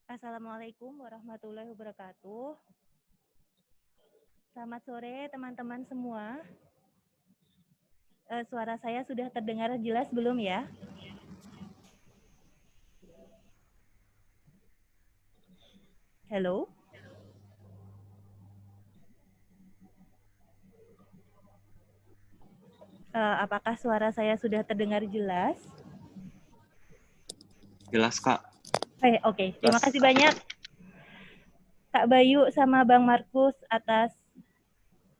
Assalamualaikum warahmatullahi wabarakatuh. Selamat sore teman-teman semua. Suara saya sudah terdengar jelas belum ya? Halo? Apakah suara saya sudah terdengar jelas? Jelas, Kak. Oke. Terima kasih banyak Kak Bayu sama Bang Markus atas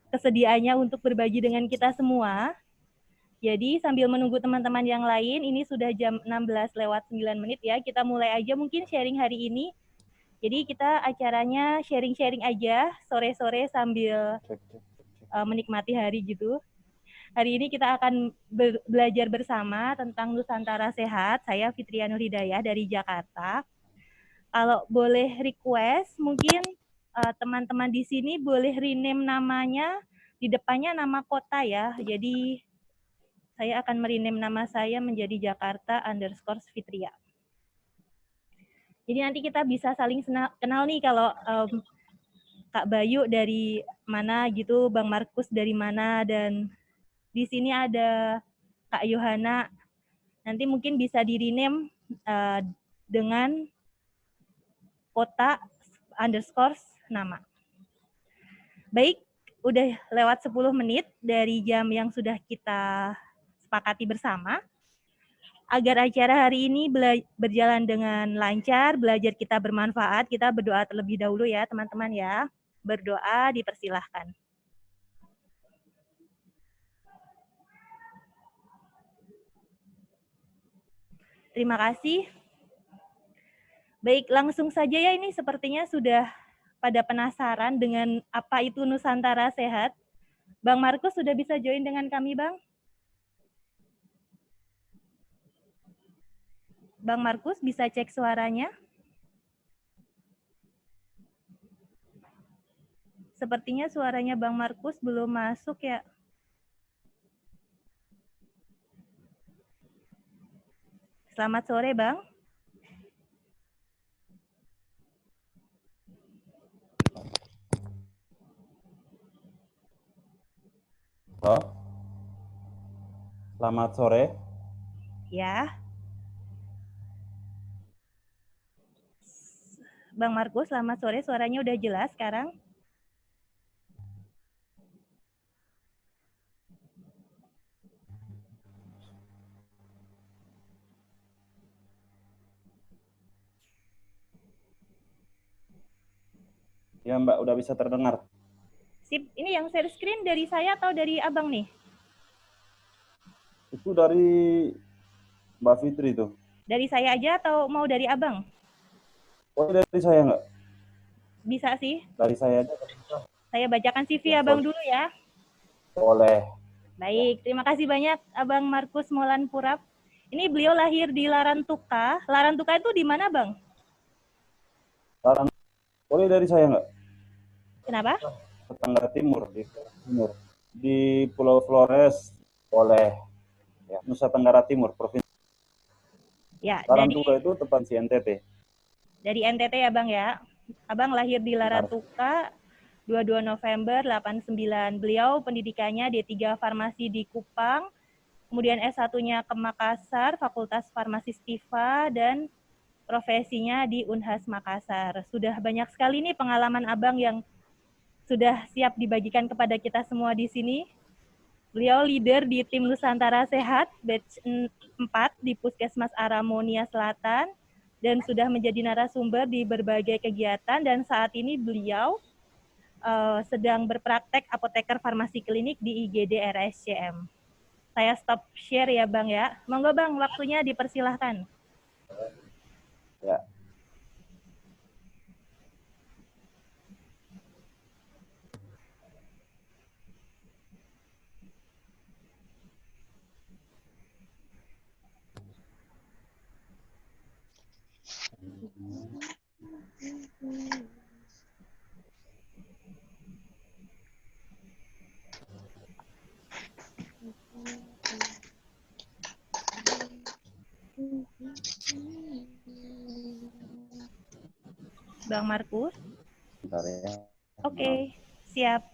kesediaannya untuk berbagi dengan kita semua. Jadi sambil menunggu teman-teman yang lain, ini sudah jam 16 lewat 9 menit ya. Kita mulai aja mungkin sharing hari ini. Jadi kita acaranya sharing-sharing aja sore-sore sambil menikmati hari gitu. Hari ini kita akan belajar bersama tentang Nusantara Sehat. Saya Fitria Nur Hidayah dari Jakarta. Kalau boleh request, mungkin teman-teman di sini boleh rename namanya, di depannya nama kota ya. Jadi saya akan merename nama saya menjadi Jakarta_Fitria. Jadi nanti kita bisa saling kenal nih kalau Kak Bayu dari mana gitu, Bang Markus dari mana, dan di sini ada Kak Yohana. Nanti mungkin bisa di-rename dengan kota _ nama. Baik, udah lewat 10 menit dari jam yang sudah kita sepakati bersama. Agar acara hari ini berjalan dengan lancar, belajar kita bermanfaat, kita berdoa terlebih dahulu ya teman-teman ya. Berdoa dipersilahkan. Terima kasih. Baik, langsung saja ya, ini sepertinya sudah pada penasaran dengan apa itu Nusantara Sehat. Bang Markus sudah bisa join dengan kami, Bang? Bang Markus bisa cek suaranya? Sepertinya suaranya Bang Markus belum masuk ya. Selamat sore, Bang. Halo. Selamat sore. Ya. Bang Markus, selamat sore. Suaranya udah jelas sekarang? Ya Mbak, udah bisa terdengar. Sip, ini yang share screen dari saya atau dari Abang nih? Itu dari Mbak Fitri tuh. Dari saya aja atau mau dari Abang? Oh, dari saya nggak? Bisa sih. Dari saya aja. Saya bacakan CV ya, Abang dulu ya. Boleh. Baik, terima kasih banyak Abang Markus Molan Purap. Ini beliau lahir di Larantuka. Larantuka itu di mana, Bang? Boleh dari saya nggak? Kenapa? Tetangga timur, di Pulau Flores, boleh. Ya, Nusa Tenggara Timur, provinsi. Ya, Larantuka itu tepan si NTT. Dari NTT ya, Bang ya. Abang lahir di Larantuka 22 November 89. Beliau pendidikannya D3 Farmasi di Kupang, kemudian S1-nya ke Makassar, Fakultas Farmasi Stiva, dan profesinya di Unhas Makassar. Sudah banyak sekali nih pengalaman Abang yang sudah siap dibagikan kepada kita semua di sini. Beliau leader di tim Nusantara Sehat, batch 4 di Puskesmas Aramonia Selatan, dan sudah menjadi narasumber di berbagai kegiatan, dan saat ini beliau sedang berpraktek apoteker farmasi klinik di IGD RSCM. Saya stop share ya Bang ya. Monggo Bang, waktunya dipersilahkan. Ya. Bang Markus. Bentar ya. Oke, siap.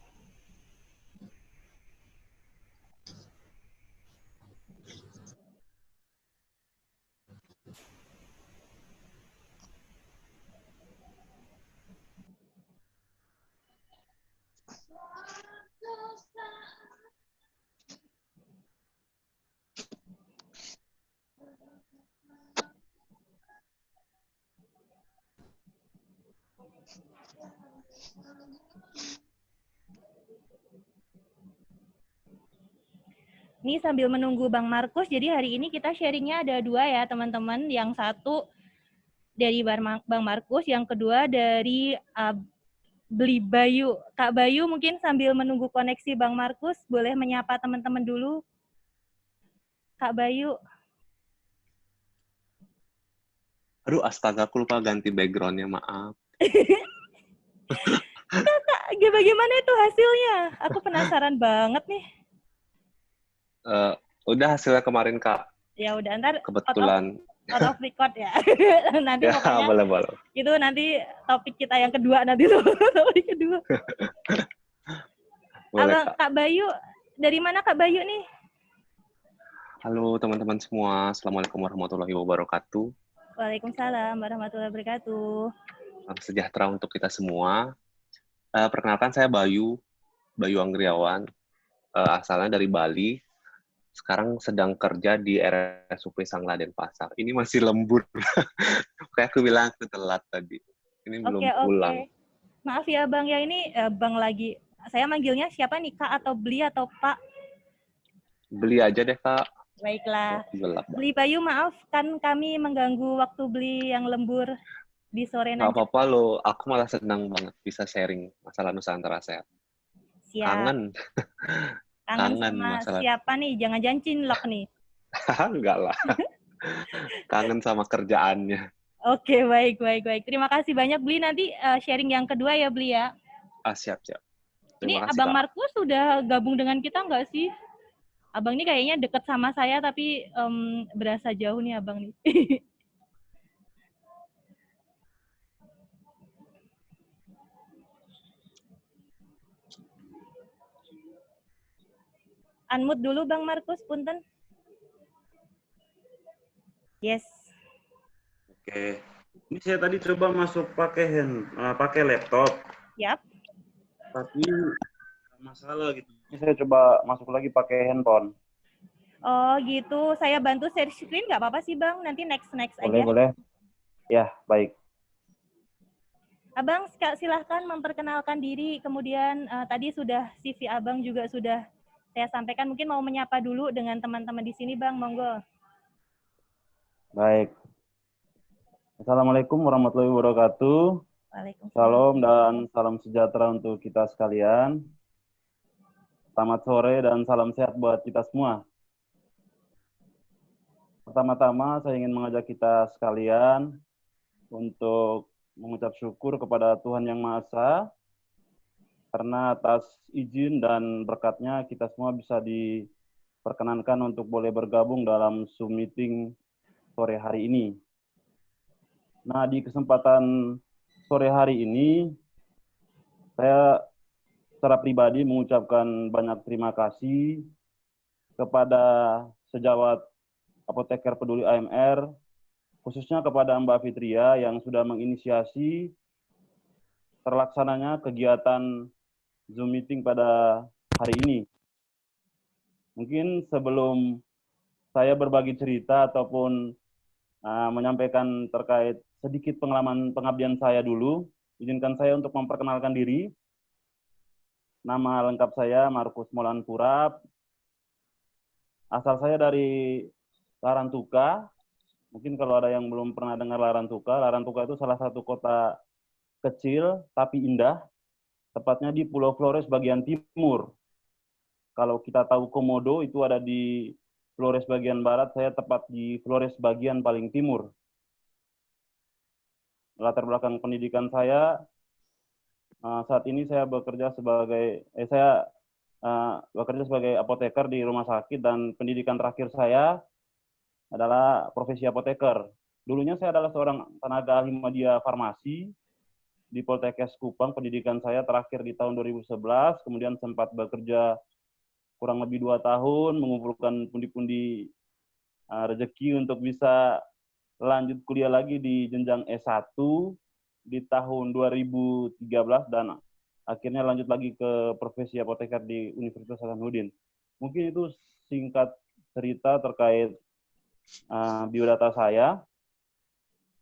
Ini sambil menunggu Bang Markus, jadi hari ini kita sharingnya ada 2 ya teman-teman. Yang satu dari Bang Markus, yang kedua dari Beli Bayu. Kak Bayu mungkin sambil menunggu koneksi Bang Markus, boleh menyapa teman-teman dulu. Kak Bayu. Aduh, astaga, aku lupa ganti background-nya, maaf. Kak, bagaimana itu hasilnya? Aku penasaran banget nih. Udah hasilnya kemarin, Kak. Ya udah, ntar kebetulan out of record ya. Nanti ya, pokoknya boleh. itu nanti topik kita yang kedua nanti tuh. Topik kedua. Boleh, Abang Kak Bayu, dari mana Kak Bayu nih? Halo teman-teman semua, Assalamualaikum warahmatullahi wabarakatuh. Waalaikumsalam warahmatullahi wabarakatuh. Salam sejahtera untuk kita semua. Perkenalkan, saya Bayu Anggriawan, asalnya dari Bali. Sekarang sedang kerja di RSUP Sangla Denpasar. Ini masih lembur. Kayak aku bilang, aku telat tadi. Ini belum pulang. Maaf ya Bang, ya ini Bang lagi. Saya manggilnya siapa nih, Kak atau Beli atau Pak? Beli aja deh, Kak. Baiklah. Gelap, Beli Bayu, maaf kan kami mengganggu waktu Beli yang lembur di sore nanti. Nggak apa-apa loh, aku malah senang banget bisa sharing masalah Nusantara Sehat. Siap. Kangen sama masalah. Siapa nih? Jangan-jangan cinlok nih. Enggak lah. Kangen sama kerjaannya. Oke, baik. Terima kasih banyak, Beli. Nanti sharing yang kedua ya, Beli ya. Siap. Ini Terima kasih, Abang Kak. Markus sudah gabung dengan kita nggak sih? Abang ini kayaknya deket sama saya, tapi berasa jauh nih Abang nih. Unmute dulu Bang Markus, punten. Yes. Oke. Ini saya tadi coba masuk pakai laptop. Yap. Tapi masalah gitu. Ini saya coba masuk lagi pakai handphone. Oh gitu. Saya bantu share screen nggak apa-apa sih Bang? Nanti next aja. Boleh. Ya, baik. Abang silahkan memperkenalkan diri. Kemudian tadi sudah CV Abang juga sudah saya sampaikan. Mungkin mau menyapa dulu dengan teman-teman di sini Bang, monggo. Baik. Assalamualaikum warahmatullahi wabarakatuh. Waalaikumsalam. Salam dan salam sejahtera untuk kita sekalian. Selamat sore dan salam sehat buat kita semua. Pertama-tama saya ingin mengajak kita sekalian untuk mengucap syukur kepada Tuhan Yang Maha Esa, karena atas izin dan berkatnya kita semua bisa diperkenankan untuk boleh bergabung dalam Zoom meeting sore hari ini. Nah, di kesempatan sore hari ini, saya secara pribadi mengucapkan banyak terima kasih kepada sejawat Apoteker Peduli AMR, khususnya kepada Mbak Fitria yang sudah menginisiasi terlaksananya kegiatan Zoom meeting pada hari ini. Mungkin sebelum saya berbagi cerita ataupun menyampaikan terkait sedikit pengalaman pengabdian saya dulu, izinkan saya untuk memperkenalkan diri. Nama lengkap saya Markus Molan Purap. Asal saya dari Larantuka. Mungkin kalau ada yang belum pernah dengar Larantuka itu salah satu kota kecil tapi indah, tepatnya di Pulau Flores bagian timur. Kalau kita tahu Komodo itu ada di Flores bagian barat, saya tepat di Flores bagian paling timur. Latar belakang pendidikan saya, saat ini saya bekerja sebagai apoteker di rumah sakit, dan pendidikan terakhir saya adalah profesi apoteker. Dulunya saya adalah seorang tenaga ahli media farmasi, di Poltekkes Kupang. Pendidikan saya terakhir di tahun 2011, kemudian sempat bekerja kurang lebih 2 tahun, mengumpulkan pundi-pundi rezeki untuk bisa lanjut kuliah lagi di jenjang S1 di tahun 2013 dan akhirnya lanjut lagi ke profesi apoteker di Universitas Hasanuddin. Mungkin itu singkat cerita terkait biodata saya.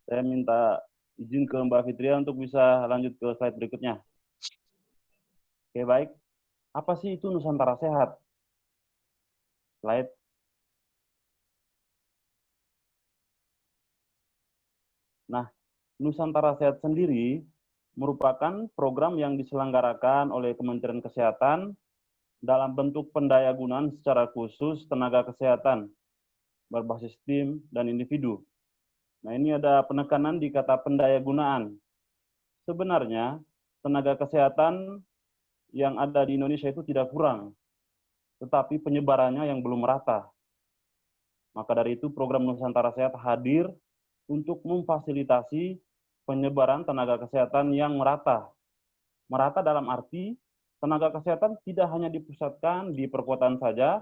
Saya minta izin ke Mbak Fitria untuk bisa lanjut ke slide berikutnya. Oke, baik. Apa sih itu Nusantara Sehat? Slide. Nah, Nusantara Sehat sendiri merupakan program yang diselenggarakan oleh Kementerian Kesehatan dalam bentuk pendayagunaan secara khusus tenaga kesehatan berbasis tim dan individu. Nah, ini ada penekanan di kata pendayagunaan. Sebenarnya, tenaga kesehatan yang ada di Indonesia itu tidak kurang, tetapi penyebarannya yang belum merata. Maka dari itu, program Nusantara Sehat hadir untuk memfasilitasi penyebaran tenaga kesehatan yang merata. Merata dalam arti, tenaga kesehatan tidak hanya dipusatkan di perkotaan saja,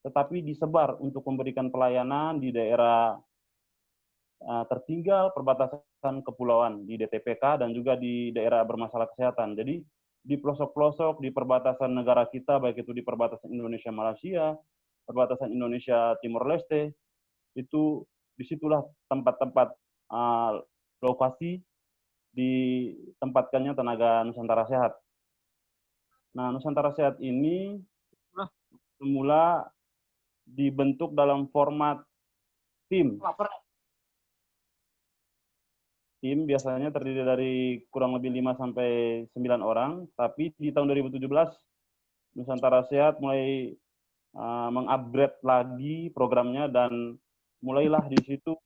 tetapi disebar untuk memberikan pelayanan di daerah tertinggal, perbatasan kepulauan di DTPK dan juga di daerah bermasalah kesehatan. Jadi di pelosok-pelosok di perbatasan negara kita, baik itu di perbatasan Indonesia-Malaysia, perbatasan Indonesia-Timor Leste, itu disitulah tempat-tempat lokasi ditempatkannya tenaga Nusantara Sehat. Nah, Nusantara Sehat ini semula dibentuk dalam format tim. Tim biasanya terdiri dari kurang lebih 5-9 orang, tapi di tahun 2017 Nusantara Sehat mulai mengupgrade lagi programnya dan mulailah di situ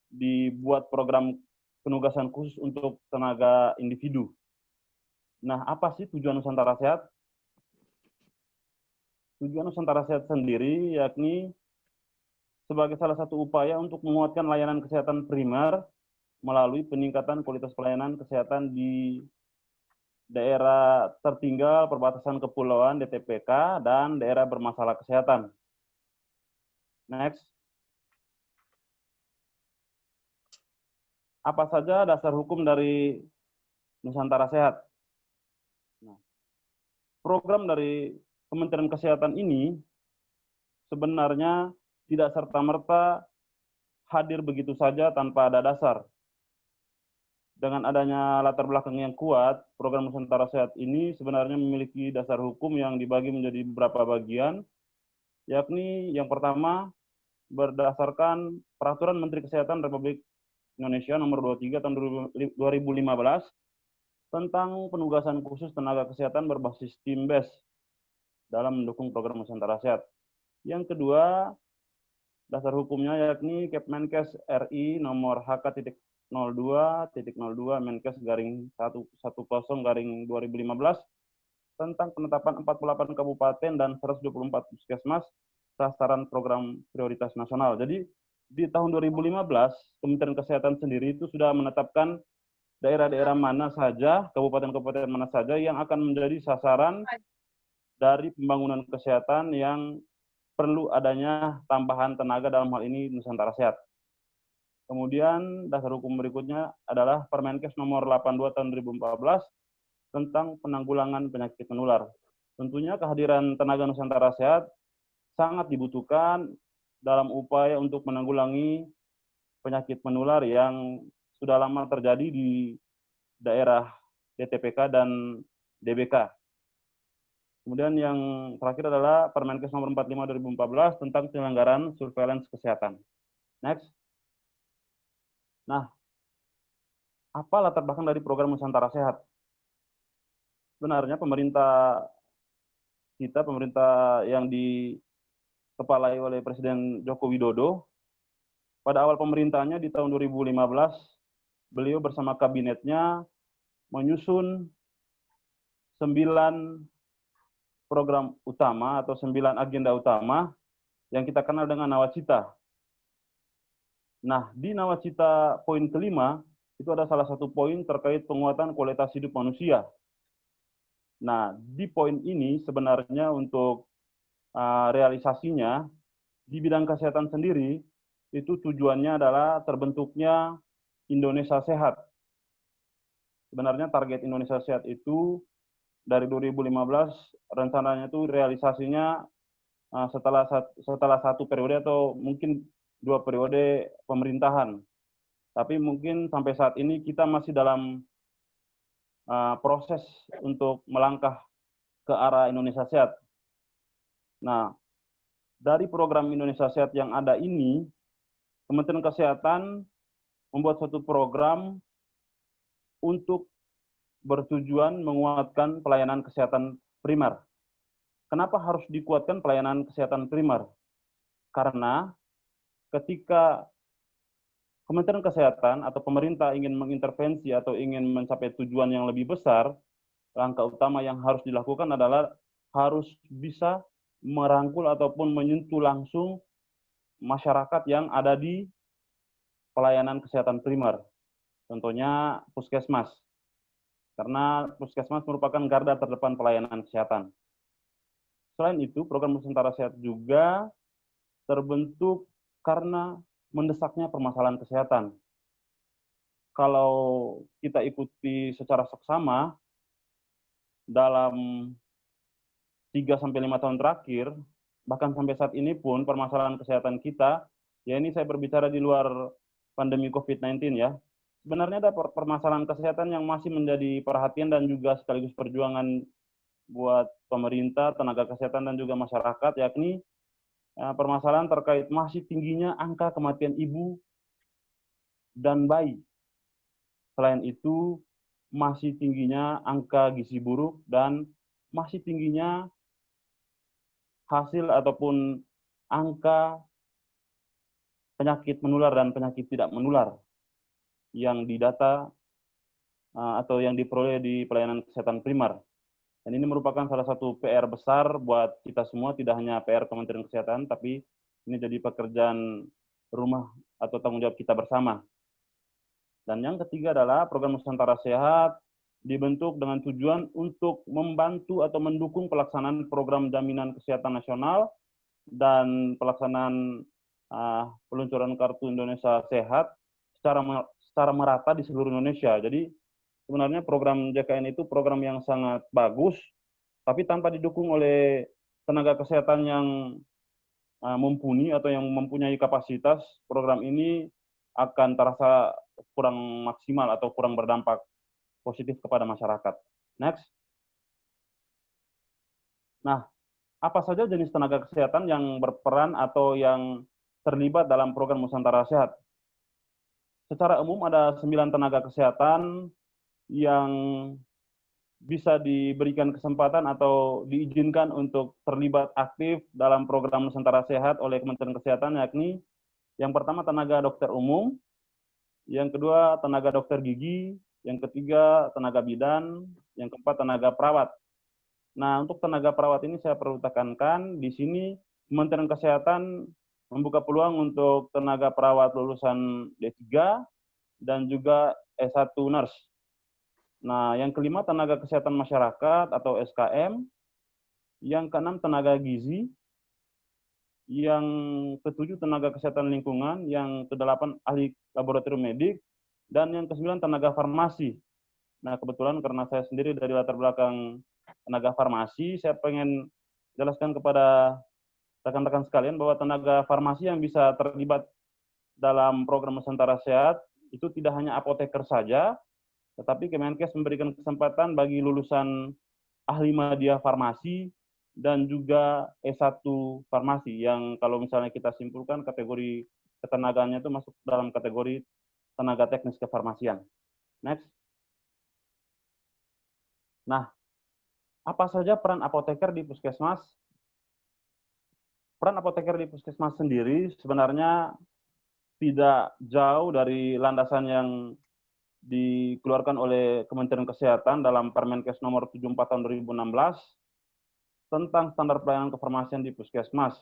dibuat program penugasan khusus untuk tenaga individu. Nah, apa sih tujuan Nusantara Sehat? Tujuan Nusantara Sehat sendiri yakni sebagai salah satu upaya untuk menguatkan layanan kesehatan primer melalui peningkatan kualitas pelayanan kesehatan di daerah tertinggal, perbatasan kepulauan, DTPK, dan daerah bermasalah kesehatan. Next. Apa saja dasar hukum dari Nusantara Sehat? Nah, program dari Kementerian Kesehatan ini sebenarnya tidak serta-merta hadir begitu saja tanpa ada dasar. Dengan adanya latar belakang yang kuat, program Nusantara Sehat ini sebenarnya memiliki dasar hukum yang dibagi menjadi beberapa bagian, yakni yang pertama berdasarkan Peraturan Menteri Kesehatan Republik Indonesia Nomor 23 Tahun 2015 tentang penugasan khusus tenaga kesehatan berbasis tim BES dalam mendukung program Nusantara Sehat. Yang kedua, dasar hukumnya yakni Kepmenkes RI nomor HK.02.02 Menkes garing 110/2015 tentang penetapan 48 kabupaten dan 124 puskesmas sasaran program prioritas nasional. Jadi di tahun 2015 Kementerian Kesehatan sendiri itu sudah menetapkan daerah-daerah mana saja, kabupaten-kabupaten mana saja yang akan menjadi sasaran dari pembangunan kesehatan yang perlu adanya tambahan tenaga, dalam hal ini Nusantara Sehat. Kemudian dasar hukum berikutnya adalah Permenkes nomor 82 tahun 2014 tentang penanggulangan penyakit menular. Tentunya kehadiran tenaga Nusantara Sehat sangat dibutuhkan dalam upaya untuk menanggulangi penyakit menular yang sudah lama terjadi di daerah DTPK dan DBK. Kemudian yang terakhir adalah Permenkes nomor 45 2014 tentang penyelenggaraan surveillance kesehatan. Next. Nah, apa latar belakang dari program Nusantara Sehat? Sebenarnya pemerintah yang dikepalai oleh Presiden Joko Widodo, pada awal pemerintahnya di tahun 2015, beliau bersama kabinetnya menyusun 9 program utama atau 9 agenda utama yang kita kenal dengan Nawacita. Nah, di Nawacita poin kelima, itu ada salah satu poin terkait penguatan kualitas hidup manusia. Nah, di poin ini sebenarnya untuk realisasinya di bidang kesehatan sendiri, itu tujuannya adalah terbentuknya Indonesia Sehat. Sebenarnya target Indonesia Sehat itu dari 2015 rencananya itu realisasinya setelah satu periode atau mungkin 2 periode pemerintahan. Tapi mungkin sampai saat ini kita masih dalam proses untuk melangkah ke arah Indonesia Sehat. Nah, dari program Indonesia Sehat yang ada ini, Kementerian Kesehatan membuat suatu program untuk bertujuan menguatkan pelayanan kesehatan primer. Kenapa harus dikuatkan pelayanan kesehatan primer? Karena ketika Kementerian Kesehatan atau pemerintah ingin mengintervensi atau ingin mencapai tujuan yang lebih besar, langkah utama yang harus dilakukan adalah harus bisa merangkul ataupun menyentuh langsung masyarakat yang ada di pelayanan kesehatan primer. Contohnya puskesmas. Karena puskesmas merupakan garda terdepan pelayanan kesehatan. Selain itu, program Nusantara Sehat juga terbentuk karena mendesaknya permasalahan kesehatan. Kalau kita ikuti secara seksama, dalam 3-5 tahun terakhir, bahkan sampai saat ini pun permasalahan kesehatan kita, ya ini saya berbicara di luar pandemi COVID-19 ya, sebenarnya ada permasalahan kesehatan yang masih menjadi perhatian dan juga sekaligus perjuangan buat pemerintah, tenaga kesehatan, dan juga masyarakat, yakni permasalahan terkait masih tingginya angka kematian ibu dan bayi. Selain itu, masih tingginya angka gizi buruk dan masih tingginya hasil ataupun angka penyakit menular dan penyakit tidak menular yang didata atau yang diperoleh di pelayanan kesehatan primer. Dan ini merupakan salah satu PR besar buat kita semua, tidak hanya PR Kementerian Kesehatan, tapi ini jadi pekerjaan rumah atau tanggung jawab kita bersama. Dan yang ketiga adalah program Nusantara Sehat dibentuk dengan tujuan untuk membantu atau mendukung pelaksanaan program jaminan kesehatan nasional dan pelaksanaan peluncuran kartu Indonesia Sehat secara merata di seluruh Indonesia. Jadi sebenarnya program JKN itu program yang sangat bagus, tapi tanpa didukung oleh tenaga kesehatan yang mumpuni atau yang mempunyai kapasitas, program ini akan terasa kurang maksimal atau kurang berdampak positif kepada masyarakat. Next. Nah, apa saja jenis tenaga kesehatan yang berperan atau yang terlibat dalam program Nusantara Sehat? Secara umum ada 9 tenaga kesehatan yang bisa diberikan kesempatan atau diizinkan untuk terlibat aktif dalam program Nusantara Sehat oleh Kementerian Kesehatan, yakni yang pertama tenaga dokter umum, yang kedua tenaga dokter gigi, yang ketiga tenaga bidan, yang keempat tenaga perawat. Nah, untuk tenaga perawat ini saya perlu tekankan, di sini Kementerian Kesehatan membuka peluang untuk tenaga perawat lulusan D3 dan juga S1 nurse. Nah, yang kelima tenaga kesehatan masyarakat atau SKM, yang keenam tenaga gizi, yang ketujuh tenaga kesehatan lingkungan, yang kedelapan ahli laboratorium medik, dan yang kesembilan tenaga farmasi. Nah, kebetulan karena saya sendiri dari latar belakang tenaga farmasi, saya pengen jelaskan kepada rekan-rekan sekalian bahwa tenaga farmasi yang bisa terlibat dalam program Nusantara Sehat itu tidak hanya apoteker saja, tetapi Kemenkes memberikan kesempatan bagi lulusan ahli media farmasi dan juga S1 farmasi yang kalau misalnya kita simpulkan kategori ketenagaannya itu masuk dalam kategori tenaga teknis kefarmasian. Next. Nah, apa saja peran apoteker di puskesmas? Peran apoteker di puskesmas sendiri sebenarnya tidak jauh dari landasan yang dikeluarkan oleh Kementerian Kesehatan dalam Permenkes nomor 74 tahun 2016 tentang standar pelayanan kefarmasian di puskesmas.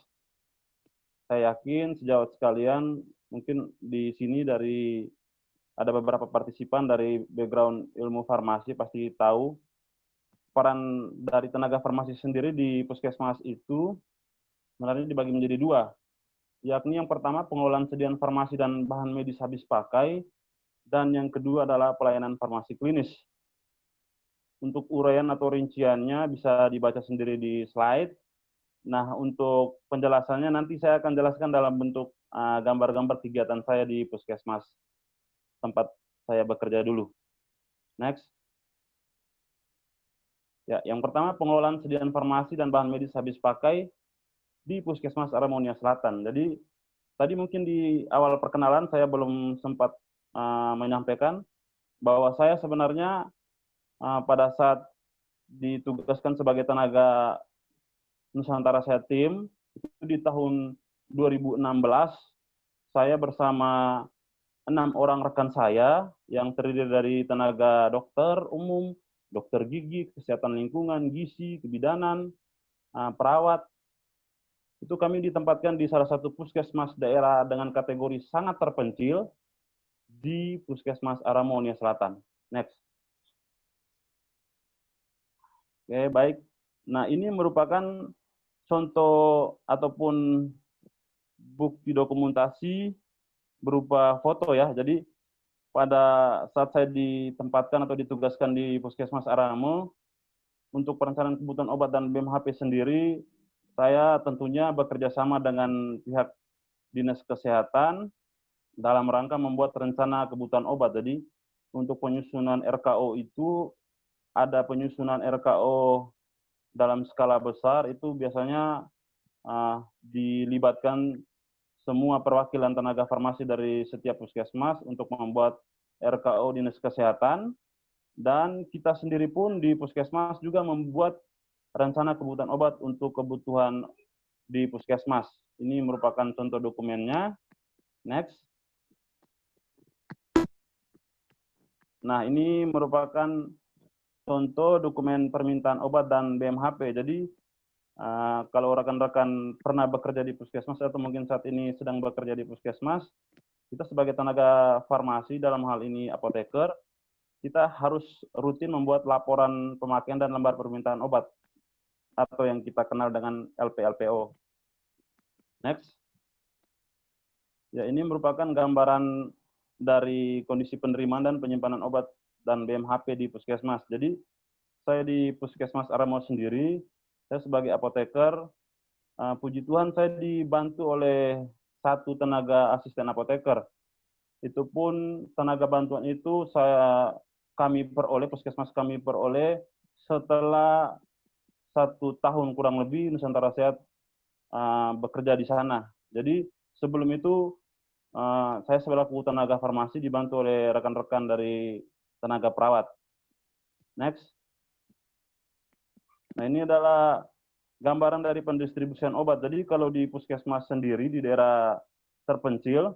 Saya yakin sejawat sekalian mungkin di sini dari ada beberapa partisipan dari background ilmu farmasi pasti tahu peran dari tenaga farmasi sendiri di puskesmas itu sebenarnya dibagi menjadi dua, yakni yang pertama pengelolaan sediaan farmasi dan bahan medis habis pakai, dan yang kedua adalah pelayanan farmasi klinis. Untuk uraian atau rinciannya bisa dibaca sendiri di slide. Nah, untuk penjelasannya nanti saya akan jelaskan dalam bentuk gambar-gambar kegiatan saya di puskesmas tempat saya bekerja dulu. Next. Ya, yang pertama pengelolaan sediaan farmasi dan bahan medis habis pakai di Puskesmas Aramonia Selatan. Jadi tadi mungkin di awal perkenalan saya belum sempat menyampaikan bahwa saya sebenarnya pada saat ditugaskan sebagai tenaga Nusantara Sehat Team itu di tahun 2016 saya bersama 6 orang rekan saya yang terdiri dari tenaga dokter umum, dokter gigi, kesehatan lingkungan, gizi, kebidanan, perawat. Itu kami ditempatkan di salah satu puskesmas daerah dengan kategori sangat terpencil di Puskesmas Aramonia Selatan. Next. Oke, baik. Nah, ini merupakan contoh ataupun bukti dokumentasi berupa foto ya. Jadi pada saat saya ditempatkan atau ditugaskan di Puskesmas Aramo, untuk perencanaan kebutuhan obat dan BMHP sendiri, saya tentunya bekerja sama dengan pihak Dinas Kesehatan dalam rangka membuat rencana kebutuhan obat. Jadi untuk penyusunan RKO itu ada penyusunan RKO dalam skala besar, itu biasanya dilibatkan semua perwakilan tenaga farmasi dari setiap puskesmas untuk membuat RKO Dinas Kesehatan, dan kita sendiri pun di puskesmas juga membuat rencana kebutuhan obat untuk kebutuhan di puskesmas. Ini merupakan contoh dokumennya. Next. Nah, ini merupakan contoh dokumen permintaan obat dan BMHP. Jadi kalau rekan-rekan pernah bekerja di puskesmas atau mungkin saat ini sedang bekerja di puskesmas, kita sebagai tenaga farmasi, dalam hal ini apoteker, kita harus rutin membuat laporan pemakaian dan lembar permintaan obat atau yang kita kenal dengan LPLPO. Next. Ya, ini merupakan gambaran dari kondisi penerimaan dan penyimpanan obat dan BMHP di puskesmas. Jadi saya di Puskesmas Aramo sendiri, saya sebagai apoteker, puji Tuhan saya dibantu oleh satu tenaga asisten apoteker. Itu pun tenaga bantuan itu kami peroleh, puskesmas kami peroleh setelah 1 tahun kurang lebih Nusantara Sehat bekerja di sana. Jadi sebelum itu saya selaku tenaga farmasi dibantu oleh rekan-rekan dari tenaga perawat. Next. Nah, ini adalah gambaran dari pendistribusian obat. Jadi kalau di puskesmas sendiri di daerah terpencil,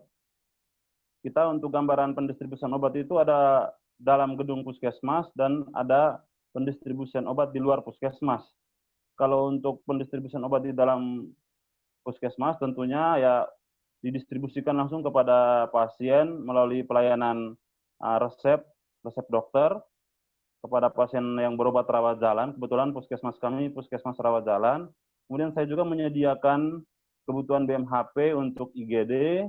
kita untuk gambaran pendistribusian obat itu ada dalam gedung puskesmas dan ada pendistribusian obat di luar puskesmas. Kalau untuk pendistribusian obat di dalam puskesmas tentunya ya didistribusikan langsung kepada pasien melalui pelayanan resep dokter kepada pasien yang berobat rawat jalan. Kebetulan puskesmas kami puskesmas rawat jalan. Kemudian saya juga menyediakan kebutuhan BMHP untuk IGD,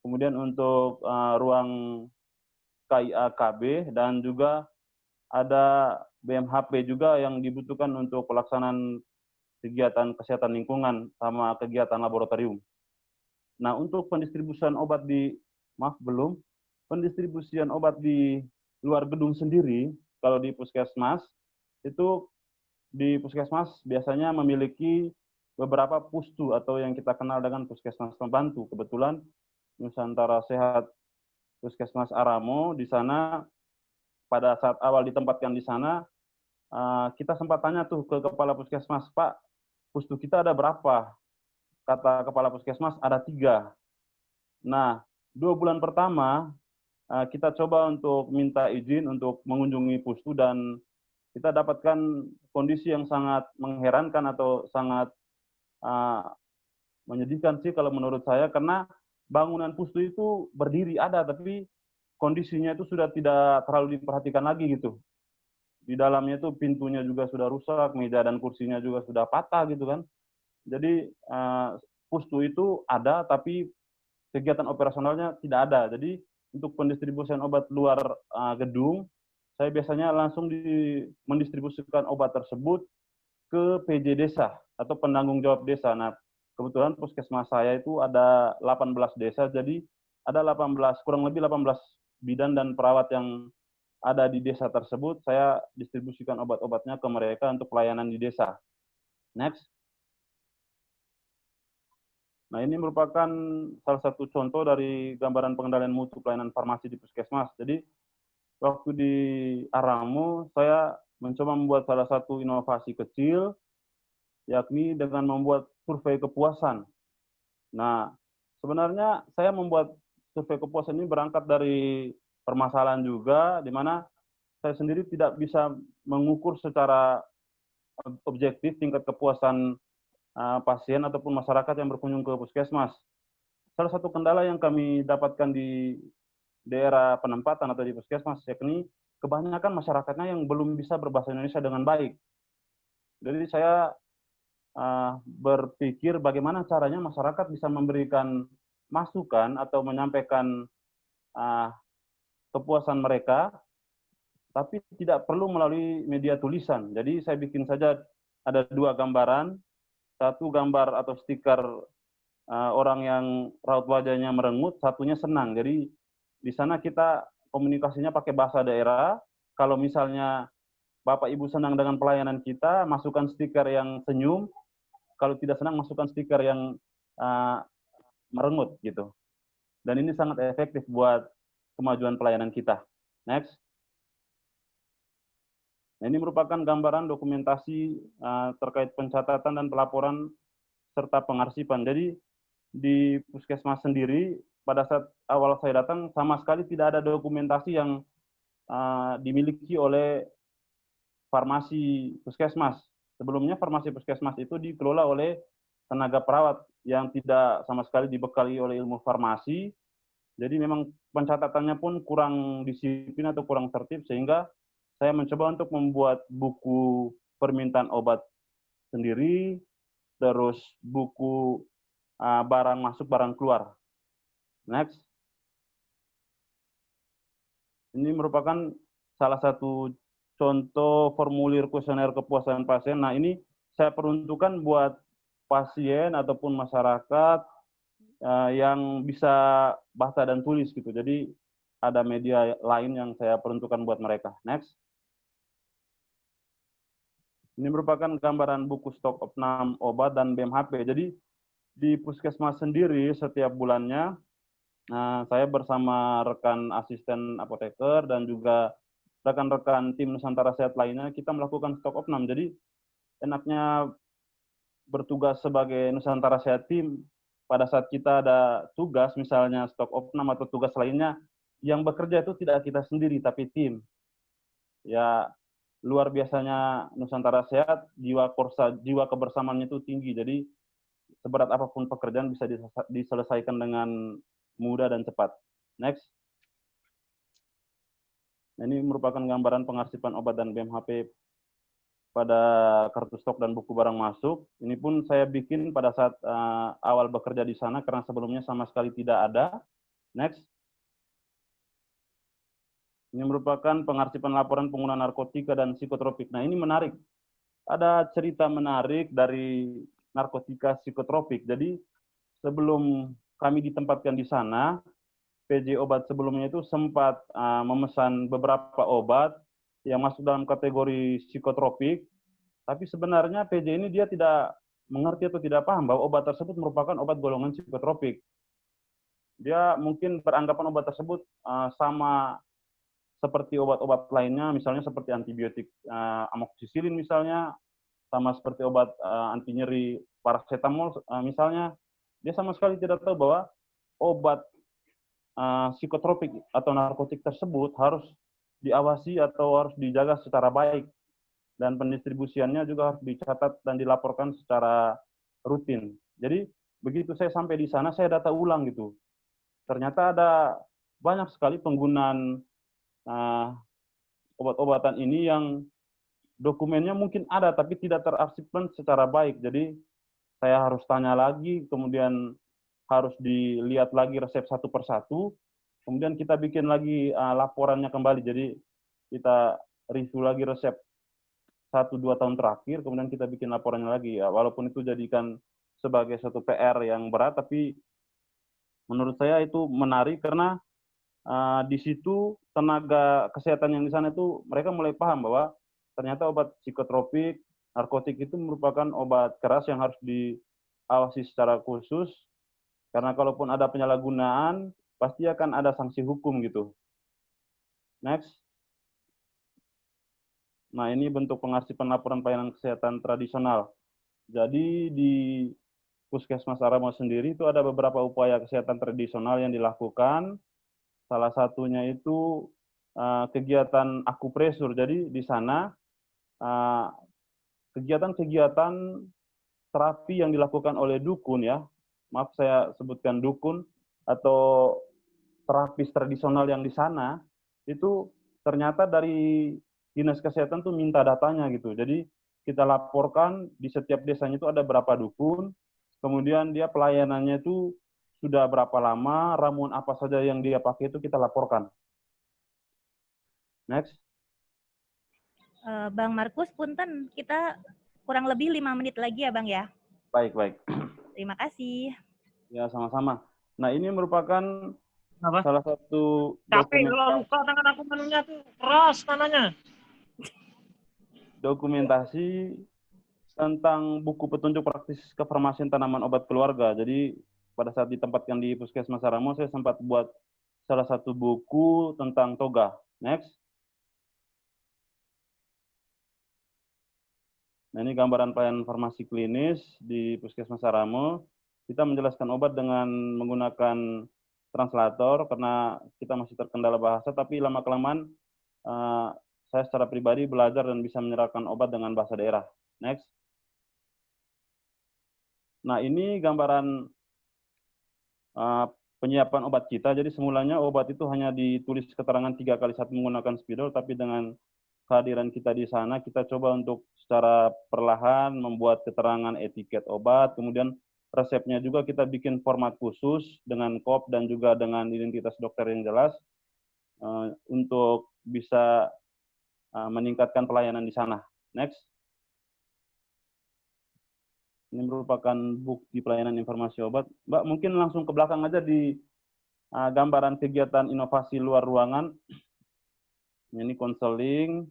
kemudian untuk ruang KIA KB, dan juga ada BMHP juga yang dibutuhkan untuk pelaksanaan kegiatan kesehatan lingkungan sama kegiatan laboratorium. Nah, untuk pendistribusian obat pendistribusian obat di luar gedung sendiri, kalau di puskesmas, itu di puskesmas biasanya memiliki beberapa pustu atau yang kita kenal dengan puskesmas pembantu. Kebetulan Nusantara Sehat Puskesmas Aramo di sana pada saat awal ditempatkan di sana, kita sempat tanya tuh ke kepala puskesmas, Pak, pustu kita ada berapa? Kata kepala puskesmas ada 3. Nah, 2 bulan pertama kita coba untuk minta izin untuk mengunjungi pustu dan kita dapatkan kondisi yang sangat mengherankan atau sangat menyedihkan sih kalau menurut saya, karena bangunan pustu itu berdiri ada, tapi kondisinya itu sudah tidak terlalu diperhatikan lagi gitu. Di dalamnya itu pintunya juga sudah rusak, meja dan kursinya juga sudah patah gitu kan. Jadi pustu itu ada, tapi kegiatan operasionalnya tidak ada. Jadi untuk pendistribusian obat luar gedung, saya biasanya langsung mendistribusikan obat tersebut ke PJ desa atau penanggung jawab desa. Nah, kebetulan puskesmas saya itu ada 18 desa, jadi ada 18, kurang lebih 18 bidan dan perawat yang ada di desa tersebut, saya distribusikan obat-obatnya ke mereka untuk pelayanan di desa. Next. Nah, ini merupakan salah satu contoh dari gambaran pengendalian mutu pelayanan farmasi di puskesmas. Jadi, waktu di Aramo, saya mencoba membuat salah satu inovasi kecil, yakni dengan membuat survei kepuasan. Nah, sebenarnya saya membuat survei kepuasan ini berangkat dari permasalahan juga, di mana saya sendiri tidak bisa mengukur secara objektif tingkat kepuasan pasien ataupun masyarakat yang berkunjung ke puskesmas. Salah satu kendala yang kami dapatkan di daerah penempatan atau di puskesmas, yakni kebanyakan masyarakatnya yang belum bisa berbahasa Indonesia dengan baik. Jadi saya berpikir bagaimana caranya masyarakat bisa memberikan masukan atau menyampaikan kepuasan mereka, tapi tidak perlu melalui media tulisan. Jadi saya bikin saja ada 2 gambaran, satu gambar atau stiker orang yang raut wajahnya merengut, satunya senang. Jadi di sana kita komunikasinya pakai bahasa daerah. Kalau misalnya Bapak Ibu senang dengan pelayanan kita, masukkan stiker yang senyum. Kalau tidak senang, masukkan stiker yang merengut gitu. Dan ini sangat efektif buat kemajuan pelayanan kita. Next. Nah, ini merupakan gambaran dokumentasi terkait pencatatan dan pelaporan serta pengarsipan. Jadi di puskesmas sendiri pada saat awal saya datang sama sekali tidak ada dokumentasi yang dimiliki oleh farmasi puskesmas. Sebelumnya farmasi puskesmas itu dikelola oleh tenaga perawat yang tidak sama sekali dibekali oleh ilmu farmasi. Jadi memang pencatatannya pun kurang disiplin atau kurang tertib, sehingga saya mencoba untuk membuat buku permintaan obat sendiri, terus buku barang masuk, barang keluar. Next. Ini merupakan salah satu contoh formulir kuesioner kepuasan pasien. Nah, ini saya peruntukkan buat pasien ataupun masyarakat yang bisa baca dan tulis gitu. Jadi ada media lain yang saya peruntukkan buat mereka. Next. Ini merupakan gambaran buku stok opnam obat dan BMHP. Jadi di puskesmas sendiri setiap bulannya saya bersama rekan asisten apoteker dan juga rekan-rekan tim Nusantara Sehat lainnya, kita melakukan stok opnam. Jadi enaknya bertugas sebagai Nusantara Sehat Tim, pada saat kita ada tugas, misalnya stok opnam atau tugas lainnya, yang bekerja itu tidak kita sendiri, tapi tim. Ya, luar biasanya Nusantara Sehat, jiwa kebersamaannya itu tinggi. Jadi seberat apapun pekerjaan bisa diselesaikan dengan mudah dan cepat. Next. Nah, ini merupakan gambaran pengarsipan obat dan BMHP pada kartu stok dan buku barang masuk. Ini pun saya bikin pada saat awal bekerja di sana karena sebelumnya sama sekali tidak ada. Next. Ini merupakan pengarsipan laporan penggunaan narkotika dan psikotropik. Nah, ini menarik. Ada cerita menarik dari narkotika psikotropik. Jadi sebelum kami ditempatkan di sana, PJ obat sebelumnya itu sempat memesan beberapa obat yang masuk dalam kategori psikotropik, tapi sebenarnya PJ ini dia tidak mengerti atau tidak paham bahwa obat tersebut merupakan obat golongan psikotropik. Dia mungkin beranggapan obat tersebut sama seperti obat-obat lainnya, misalnya seperti antibiotik amoksisilin misalnya, sama seperti obat anti nyeri paracetamol misalnya. Dia sama sekali tidak tahu bahwa obat psikotropik atau narkotik tersebut harus diawasi atau harus dijaga secara baik, dan pendistribusiannya juga harus dicatat dan dilaporkan secara rutin. Jadi begitu saya sampai di sana, saya data ulang gitu. Ternyata ada banyak sekali penggunaan obat-obatan ini yang dokumennya mungkin ada tapi tidak terarsipkan secara baik. Jadi saya harus tanya lagi, kemudian harus dilihat lagi resep satu persatu, kemudian kita bikin lagi laporannya kembali. Jadi kita review lagi resep 1-2 tahun terakhir, kemudian kita bikin laporannya lagi. Ya, walaupun itu jadikan sebagai satu PR yang berat, tapi menurut saya itu menarik karena di situ tenaga kesehatan yang di sana itu mereka mulai paham bahwa ternyata obat psikotropik, narkotik itu merupakan obat keras yang harus diawasi secara khusus, karena kalaupun ada penyalahgunaan, pasti akan ada sanksi hukum gitu. Next. Nah, ini bentuk pengarsipan laporan pelayanan kesehatan tradisional. Jadi di Puskesmas Aramo sendiri itu ada beberapa upaya kesehatan tradisional yang dilakukan. Salah satunya itu kegiatan akupresur. Jadi di sana kegiatan-kegiatan terapi yang dilakukan oleh dukun ya, maaf saya sebutkan dukun atau terapis tradisional yang di sana, itu ternyata dari dinas kesehatan tuh minta datanya gitu. Jadi kita laporkan di setiap desanya itu ada berapa dukun, kemudian dia pelayanannya itu sudah berapa lama, ramuan apa saja yang dia pakai itu kita laporkan. Next. Bang Markus, punten, kita kurang lebih 5 menit lagi ya Bang ya. Baik, baik. Terima kasih. Ya, sama-sama. Nah, ini merupakan Apa? salah satu Capek kalau luka tangan aku menunya tuh keras tangannya. Dokumentasi tentang buku petunjuk praktis kefarmasian tanaman obat keluarga. Jadi pada saat ditempatkan di Puskesmas Aramo, saya sempat buat salah satu buku tentang toga. Next. Nah, ini gambaran pelayanan farmasi klinis di Puskesmas Aramo. Kita menjelaskan obat dengan menggunakan translator karena kita masih terkendala bahasa, tapi lama-kelamaan saya secara pribadi belajar dan bisa menyerahkan obat dengan bahasa daerah. Next. Nah, ini gambaran penyiapan obat kita. Jadi semulanya obat itu hanya ditulis keterangan 3x1 menggunakan spidol, tapi dengan kehadiran kita di sana, kita coba untuk secara perlahan membuat keterangan etiket obat, kemudian resepnya juga kita bikin format khusus dengan kop dan juga dengan identitas dokter yang jelas untuk bisa meningkatkan pelayanan di sana. Next. Ini merupakan bukti pelayanan informasi obat. Mbak, mungkin langsung ke belakang aja di gambaran kegiatan inovasi luar ruangan. Ini konseling.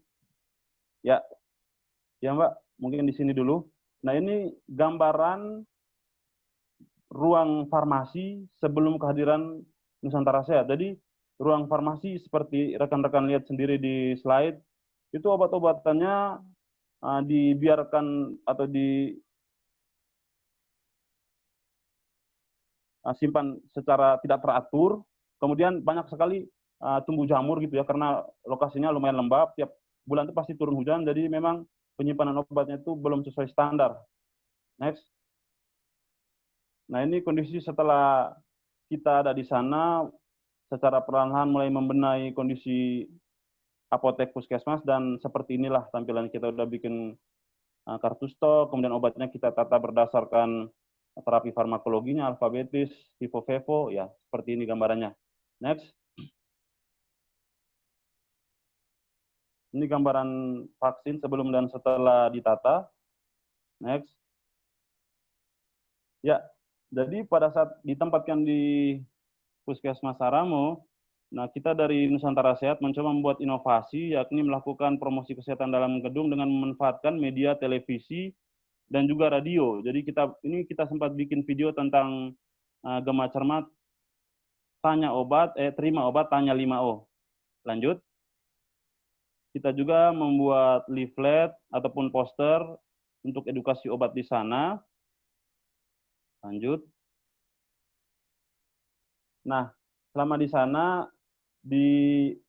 Ya, Mbak, mungkin di sini dulu. Nah, ini gambaran ruang farmasi sebelum kehadiran Nusantara Sehat. Jadi, ruang farmasi seperti rekan-rekan lihat sendiri di slide, itu obat-obatannya dibiarkan atau simpan secara tidak teratur, kemudian banyak sekali tumbuh jamur gitu ya, karena lokasinya lumayan lembab, tiap bulan itu pasti turun hujan, jadi memang penyimpanan obatnya itu belum sesuai standar. Next. Nah, ini kondisi setelah kita ada di sana, secara perlahan mulai membenahi kondisi apotek puskesmas, dan seperti inilah tampilan kita udah bikin kartu stok, kemudian obatnya kita tata berdasarkan terapi farmakologinya, alfabetis, vivo-vevo, ya seperti ini gambarannya. Next. Ini gambaran vaksin sebelum dan setelah ditata. Next. Ya, jadi pada saat ditempatkan di Puskesmas Aramo, nah kita dari Nusantara Sehat mencoba membuat inovasi, yakni melakukan promosi kesehatan dalam gedung dengan memanfaatkan media televisi dan juga radio. Jadi kita sempat bikin video tentang Gema Cermat, tanya obat, terima obat, tanya 5O. Lanjut. Kita juga membuat leaflet ataupun poster untuk edukasi obat di sana. Lanjut. Nah, selama di sana, di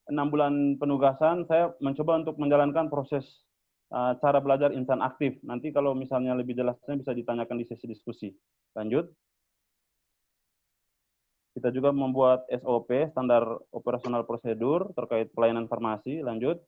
6 bulan penugasan, saya mencoba untuk menjalankan proses cara belajar insan aktif. Nanti kalau misalnya lebih jelasnya bisa ditanyakan di sesi diskusi. Lanjut. Kita juga membuat SOP, standar operasional prosedur terkait pelayanan farmasi. Lanjut.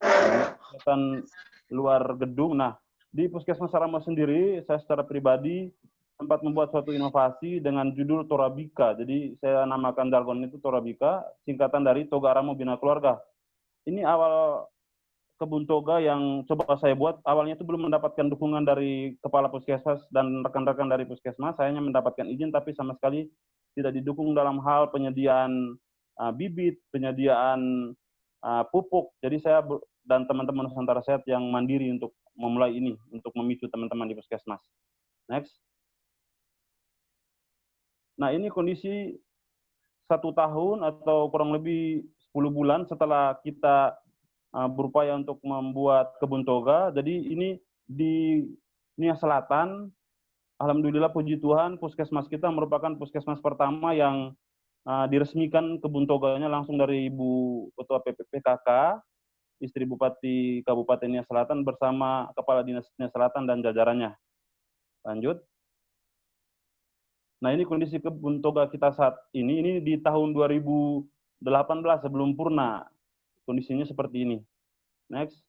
Kegiatan luar gedung. Nah, di Puskesmas Aramo sendiri, saya secara pribadi sempat membuat suatu inovasi dengan judul Torabika. Jadi saya namakan jargon itu Torabika, singkatan dari Toga Aramo Bina Keluarga. Ini awal kebun toga yang coba saya buat, awalnya itu belum mendapatkan dukungan dari kepala puskesmas dan rekan-rekan dari puskesmas. Saya hanya mendapatkan izin, tapi sama sekali tidak didukung dalam hal penyediaan bibit, penyediaan pupuk. Jadi saya dan teman-teman Nusantara Sehat yang mandiri untuk memulai ini, untuk memicu teman-teman di puskesmas. Next. Nah, ini kondisi 1 tahun atau kurang lebih 10 bulan setelah kita berupaya untuk membuat kebun toga. Jadi ini di Nia Selatan, alhamdulillah puji Tuhan, puskesmas kita merupakan puskesmas pertama yang diresmikan kebun toganya langsung dari Ibu Ketua PPPKK, istri Bupati Kabupaten Nia Selatan bersama Kepala Dinas Nia Selatan dan jajarannya. Lanjut. Nah, ini kondisi kebun toga kita saat ini di tahun 2018 sebelum purna. Kondisinya seperti ini. Next.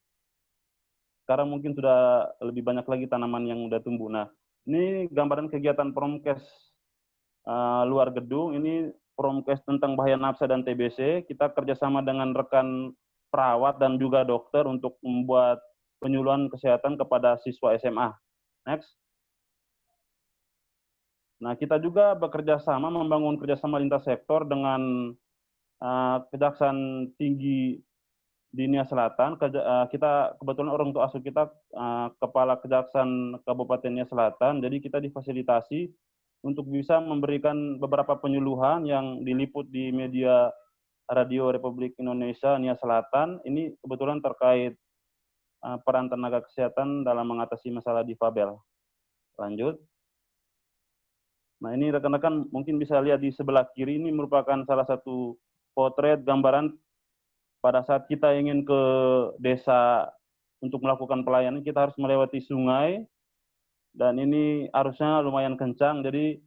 Sekarang mungkin sudah lebih banyak lagi tanaman yang sudah tumbuh. Nah, ini gambaran kegiatan Promkes luar gedung. Ini Promkes tentang bahaya nafsa dan TBC. Kita kerjasama dengan rekan perawat dan juga dokter untuk membuat penyuluhan kesehatan kepada siswa SMA. Next. Nah, kita juga bekerja sama membangun kerjasama lintas sektor dengan Kejaksaan Tinggi di Nia Selatan. Kita kebetulan orang tua asuh kita Kepala Kejaksaan Kabupaten Nia Selatan, jadi kita difasilitasi untuk bisa memberikan beberapa penyuluhan yang diliput di media Radio Republik Indonesia Nia Selatan. Ini kebetulan terkait peran tenaga kesehatan dalam mengatasi masalah difabel. Lanjut. Nah, ini rekan-rekan mungkin bisa lihat di sebelah kiri, ini merupakan salah satu potret gambaran pada saat kita ingin ke desa untuk melakukan pelayanan, kita harus melewati sungai, dan ini arusnya lumayan kencang, jadi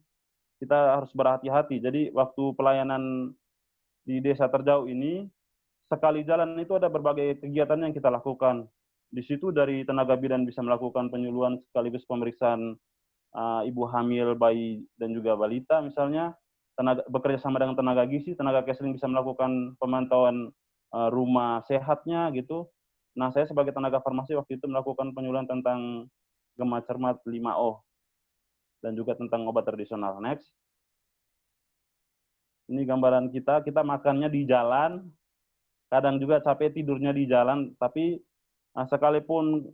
kita harus berhati-hati. Jadi waktu pelayanan di desa terjauh ini, sekali jalan itu ada berbagai kegiatan yang kita lakukan. Di situ dari tenaga bidan bisa melakukan penyuluhan sekaligus pemeriksaan ibu hamil, bayi, dan juga balita misalnya. Bekerja sama dengan tenaga gizi, tenaga keseling bisa melakukan pemantauan rumah sehatnya gitu. Nah, saya sebagai tenaga farmasi waktu itu melakukan penyuluhan tentang gema cermat 5O dan juga tentang obat tradisional. Next. Ini gambaran kita makannya di jalan, kadang juga capek tidurnya di jalan, tapi sekalipun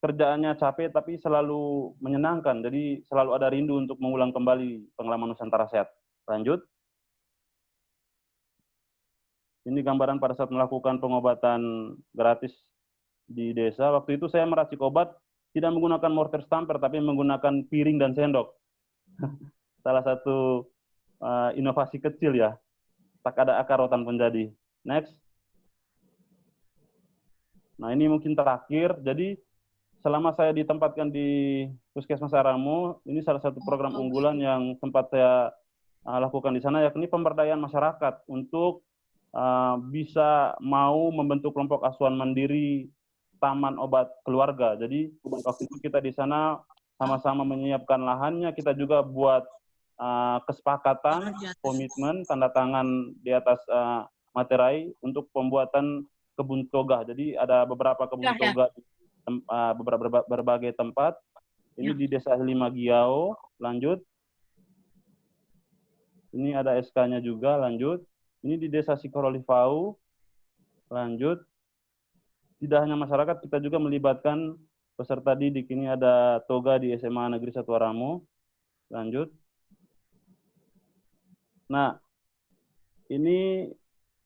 kerjaannya capek tapi selalu menyenangkan, jadi selalu ada rindu untuk mengulang kembali pengalaman Nusantara Sehat. Lanjut. Ini gambaran pada saat melakukan pengobatan gratis di desa. Waktu itu saya meracik obat tidak menggunakan mortar stamper, tapi menggunakan piring dan sendok. Salah satu inovasi kecil ya. Tak ada akar rotan penjadi. Next. Nah, ini mungkin terakhir. Jadi selama saya ditempatkan di Puskesmas Aramo, ini salah satu program unggulan yang sempat saya lakukan di sana, yakni pemberdayaan masyarakat untuk bisa mau membentuk kelompok asuhan mandiri taman obat keluarga. Jadi waktu itu kita di sana sama-sama menyiapkan lahannya, kita juga buat kesepakatan, komitmen, tanda tangan di atas materai untuk pembuatan kebun toga. Jadi ada beberapa kebun toga di berbagai tempat. Ini di Desa Hilimagiao. Lanjut. Ini ada SK-nya juga. Lanjut. Ini di Desa Sikorolifau. Lanjut. Tidak hanya masyarakat, kita juga melibatkan peserta didik. Ini ada toga di SMA Negeri 1 Aramo. Lanjut. Nah, ini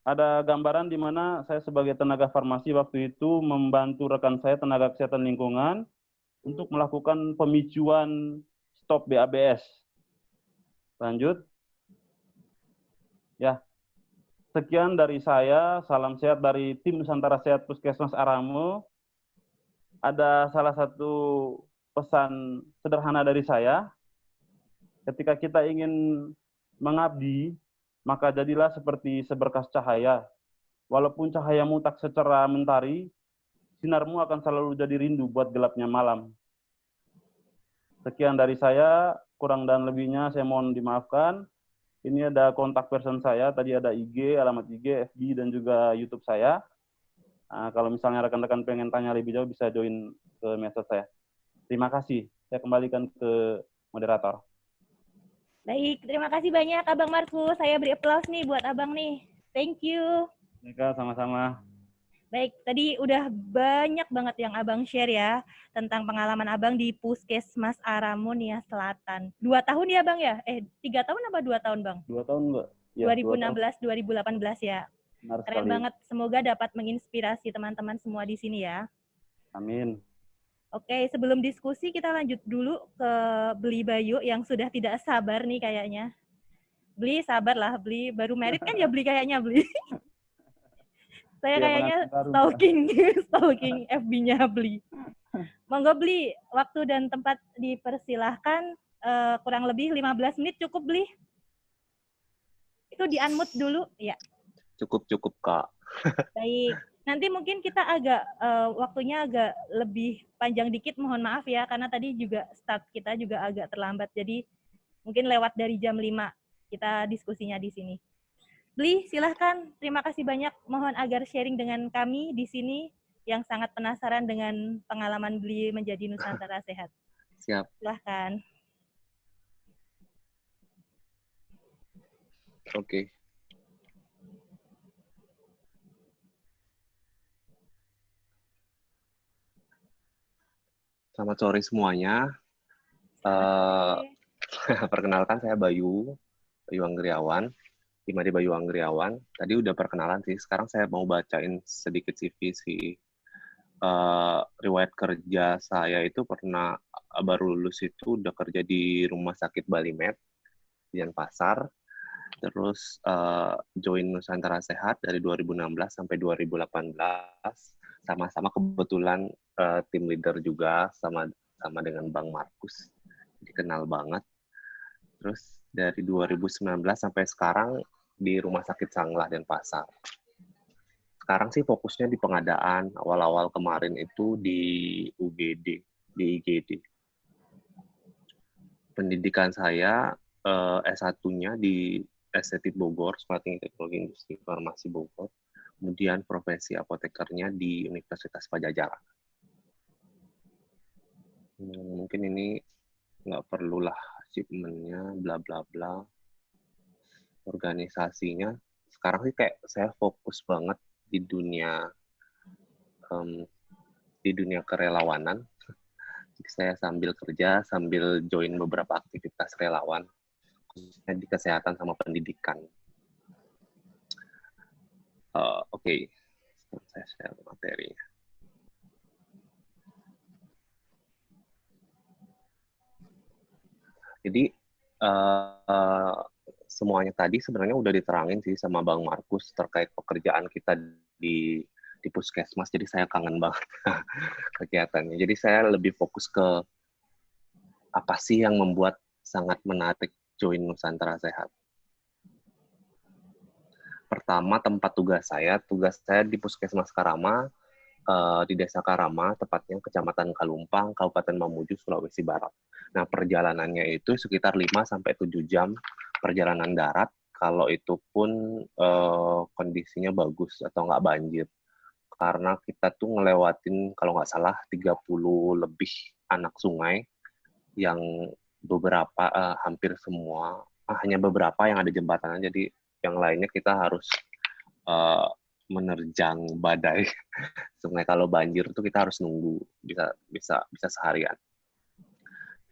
ada gambaran di mana saya sebagai tenaga farmasi waktu itu membantu rekan saya tenaga kesehatan lingkungan untuk melakukan pemicuan stop BABS. Lanjut. Ya, sekian dari saya. Salam sehat dari tim Nusantara Sehat Puskesmas Aramo. Ada salah satu pesan sederhana dari saya. Ketika kita ingin mengabdi, maka jadilah seperti seberkas cahaya. Walaupun cahayamu tak secerah mentari, sinarmu akan selalu jadi rindu buat gelapnya malam. Sekian dari saya, kurang dan lebihnya saya mohon dimaafkan. Ini ada kontak person saya, tadi ada IG, alamat IG, FB, dan juga YouTube saya. Nah, kalau misalnya rekan-rekan pengen tanya lebih jauh, bisa join ke medsos saya. Terima kasih. Saya kembalikan ke moderator. Baik, terima kasih banyak Abang Markus. Saya beri aplaus nih buat Abang nih. Thank you. Mereka sama-sama. Baik, tadi udah banyak banget yang Abang share ya tentang pengalaman Abang di Puskesmas Aramunia Selatan. 2 tahun ya Bang ya? 3 tahun apa 2 tahun Bang? 2 tahun Mbak? Ya, 2016-2018 ya. benar Keren sekali. banget. Semoga dapat menginspirasi teman-teman semua di sini ya. Amin. Oke, sebelum diskusi kita lanjut dulu ke Beli Bayu yang sudah tidak sabar nih kayaknya. Beli, sabarlah Beli. Baru merit kan ya Beli kayaknya Beli. Saya Ya, kayaknya pengantin baru, Mbak. stalking FB-nya Beli. Monggo Beli, waktu dan tempat dipersilahkan, kurang lebih 15 menit cukup Beli? Itu di-unmute dulu, ya. Cukup, Kak. Baik, nanti mungkin kita waktunya agak lebih panjang dikit, mohon maaf ya, karena tadi juga start kita juga agak terlambat, jadi mungkin lewat dari jam 5 kita diskusinya di sini. Beli, silahkan. Terima kasih banyak. Mohon agar sharing dengan kami di sini yang sangat penasaran dengan pengalaman Beli menjadi Nusantara Sehat. Siap. Silahkan. Oke. Selamat sore semuanya. Perkenalkan saya Bayu Anggriawan. Imade Bayu Anggriawan. Tadi udah perkenalan sih. Sekarang saya mau bacain sedikit CV sih. Riwayat kerja saya itu pernah baru lulus itu udah kerja di Rumah Sakit Bali Med di Denpasar. Terus join Nusantara Sehat dari 2016 sampai 2018. Sama-sama kebetulan tim leader juga sama dengan Bang Markus. Dikenal banget. Terus dari 2019 sampai sekarang di Rumah Sakit Sanglah Denpasar. Sekarang sih fokusnya di pengadaan. Awal-awal kemarin itu di UGD, di IGD. Pendidikan saya S1-nya di STT Bogor, Sekolah Tinggi Teknologi Industri Farmasi Bogor. Kemudian profesi apotekernya di Universitas Padjadjaran. Mungkin ini nggak perlulah achievement-nya, bla bla bla. Organisasinya sekarang sih kayak saya fokus banget di dunia kerelawanan. Jadi saya sambil kerja sambil join beberapa aktivitas relawan khususnya di kesehatan sama pendidikan. Oke. Saya share materinya. Jadi semuanya tadi sebenarnya udah diterangin sih sama Bang Markus terkait pekerjaan kita di Puskesmas. Jadi saya kangen banget kegiatannya. Jadi saya lebih fokus ke apa sih yang membuat sangat menarik join Nusantara Sehat. Pertama, tempat tugas saya di Puskesmas Karama, di Desa Karama, tepatnya Kecamatan Kalumpang, Kabupaten Mamuju, Sulawesi Barat. Nah, perjalanannya itu sekitar 5-7 jam perjalanan darat, kalau itu pun kondisinya bagus atau nggak banjir. Karena kita tuh ngelewatin, kalau nggak salah, 30 lebih anak sungai, yang beberapa, hampir semua, hanya beberapa yang ada jembatan, jadi yang lainnya kita harus menerjang badai sungai. Kalau banjir tuh kita harus nunggu bisa seharian.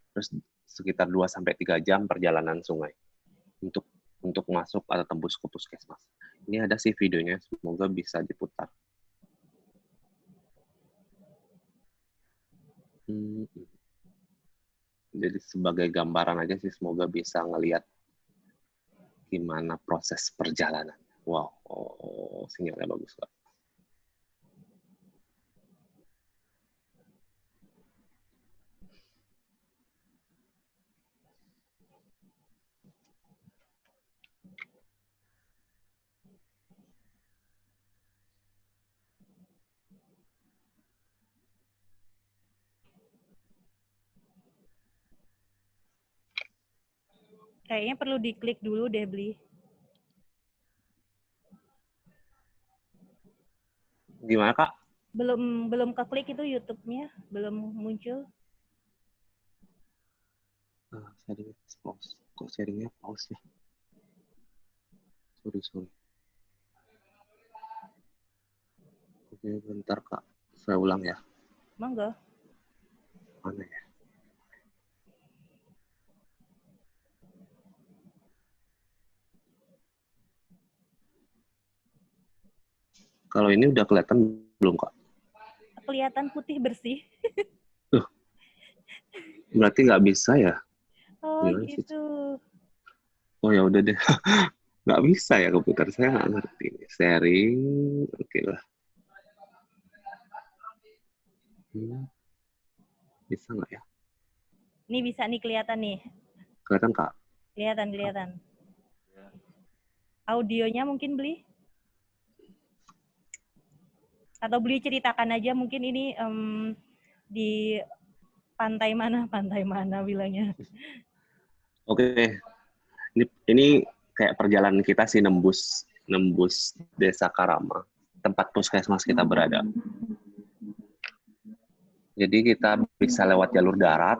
Terus sekitar 2-3 jam perjalanan sungai untuk masuk atau tembus ke puskesmas. Ini ada sih videonya, semoga bisa diputar. Jadi sebagai gambaran aja sih, semoga bisa ngelihat gimana proses perjalanan. Wow, sinyalnya bagus banget. Kayaknya perlu diklik dulu deh, Bli. Gimana, Kak? Belum keklik itu YouTube-nya, belum muncul. Sharing pause. Kok sharingnya pause ya? Sorry. Oke, bentar, Kak. Saya ulang ya. Monggo. Mana ya? Kalau ini udah kelihatan belum, Kak? Kelihatan putih bersih. Berarti nggak bisa ya? Oh, Gimana sih? gitu. Oh ya udah deh. Nggak bisa ya komputer saya nggak ngerti. Sharing, oke lah. Bisa nggak ya? Ini bisa nih kelihatan nih. Kelihatan, Kak? Kelihatan. Audionya mungkin Bli? Atau Bli ceritakan aja mungkin ini di pantai mana bilangnya. Oke. Ini kayak perjalanan kita sih nembus Desa Karama, tempat puskesmas kita berada. Jadi kita bisa lewat jalur darat,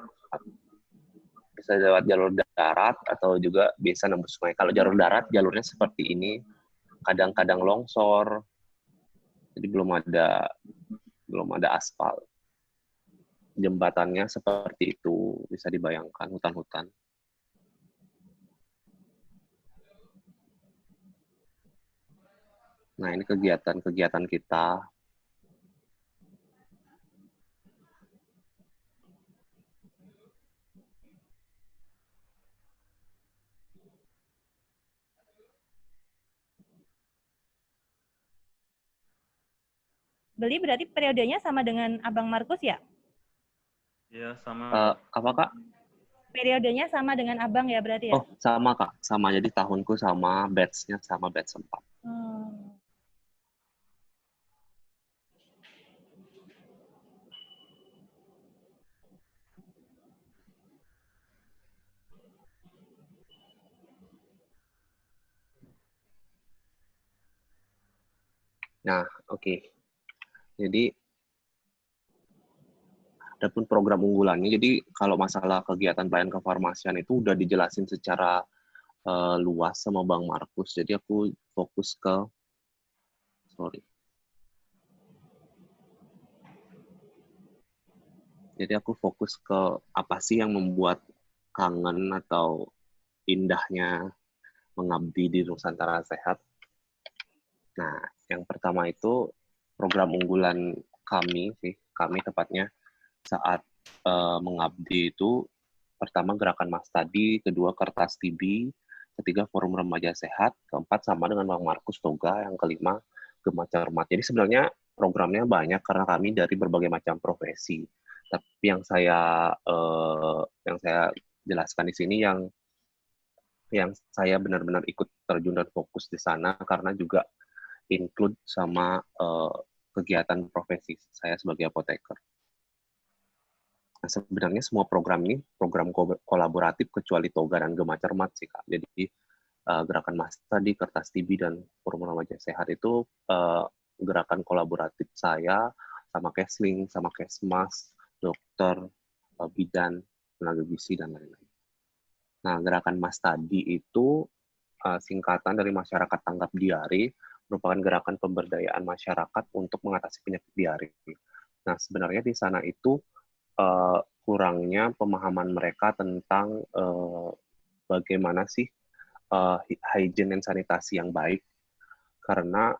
atau juga bisa nembus sungai. Kalau jalur darat, jalurnya seperti ini, kadang-kadang longsor, jadi belum ada aspal. Jembatannya seperti itu, bisa dibayangkan hutan-hutan. Nah, ini kegiatan-kegiatan kita. Beli berarti periodenya sama dengan Abang Markus ya? Iya, sama. Apa, Kak? Periodenya sama dengan Abang ya berarti ya? Oh, sama, Kak. Sama, jadi tahunku sama, batch-nya sama batch 4. Nah, oke. Jadi, adapun program unggulannya, jadi kalau masalah kegiatan pelayanan kefarmasian itu udah dijelasin secara luas sama Bang Markus. Jadi aku fokus ke, Jadi aku fokus ke apa sih yang membuat kangen atau indahnya mengabdi di Nusantara Sehat. Nah, yang pertama itu program unggulan kami tepatnya saat mengabdi itu, pertama gerakan Mas Tadi, kedua kertas TB, ketiga forum remaja sehat, keempat sama dengan Bang Markus Toga, yang kelima Gema Cermat. Jadi sebenarnya programnya banyak karena kami dari berbagai macam profesi. Tapi yang saya jelaskan di sini yang saya benar-benar ikut terjun dan fokus di sana karena juga include sama kegiatan profesi saya sebagai apoteker. Nah, sebenarnya semua program ini program kolaboratif kecuali Toga dan Gema Cermat sih, Kak. Jadi gerakan Mas Tadi, kertas TB, dan forum remaja sehat itu gerakan kolaboratif saya sama Kesling, sama Kesmas, dokter, bidan, tenaga gizi, dan lain-lain. Nah, gerakan Mas Tadi itu singkatan dari masyarakat tanggap diare, merupakan gerakan pemberdayaan masyarakat untuk mengatasi penyakit diare. Nah, sebenarnya di sana itu kurangnya pemahaman mereka tentang bagaimana sih hygiene dan sanitasi yang baik, karena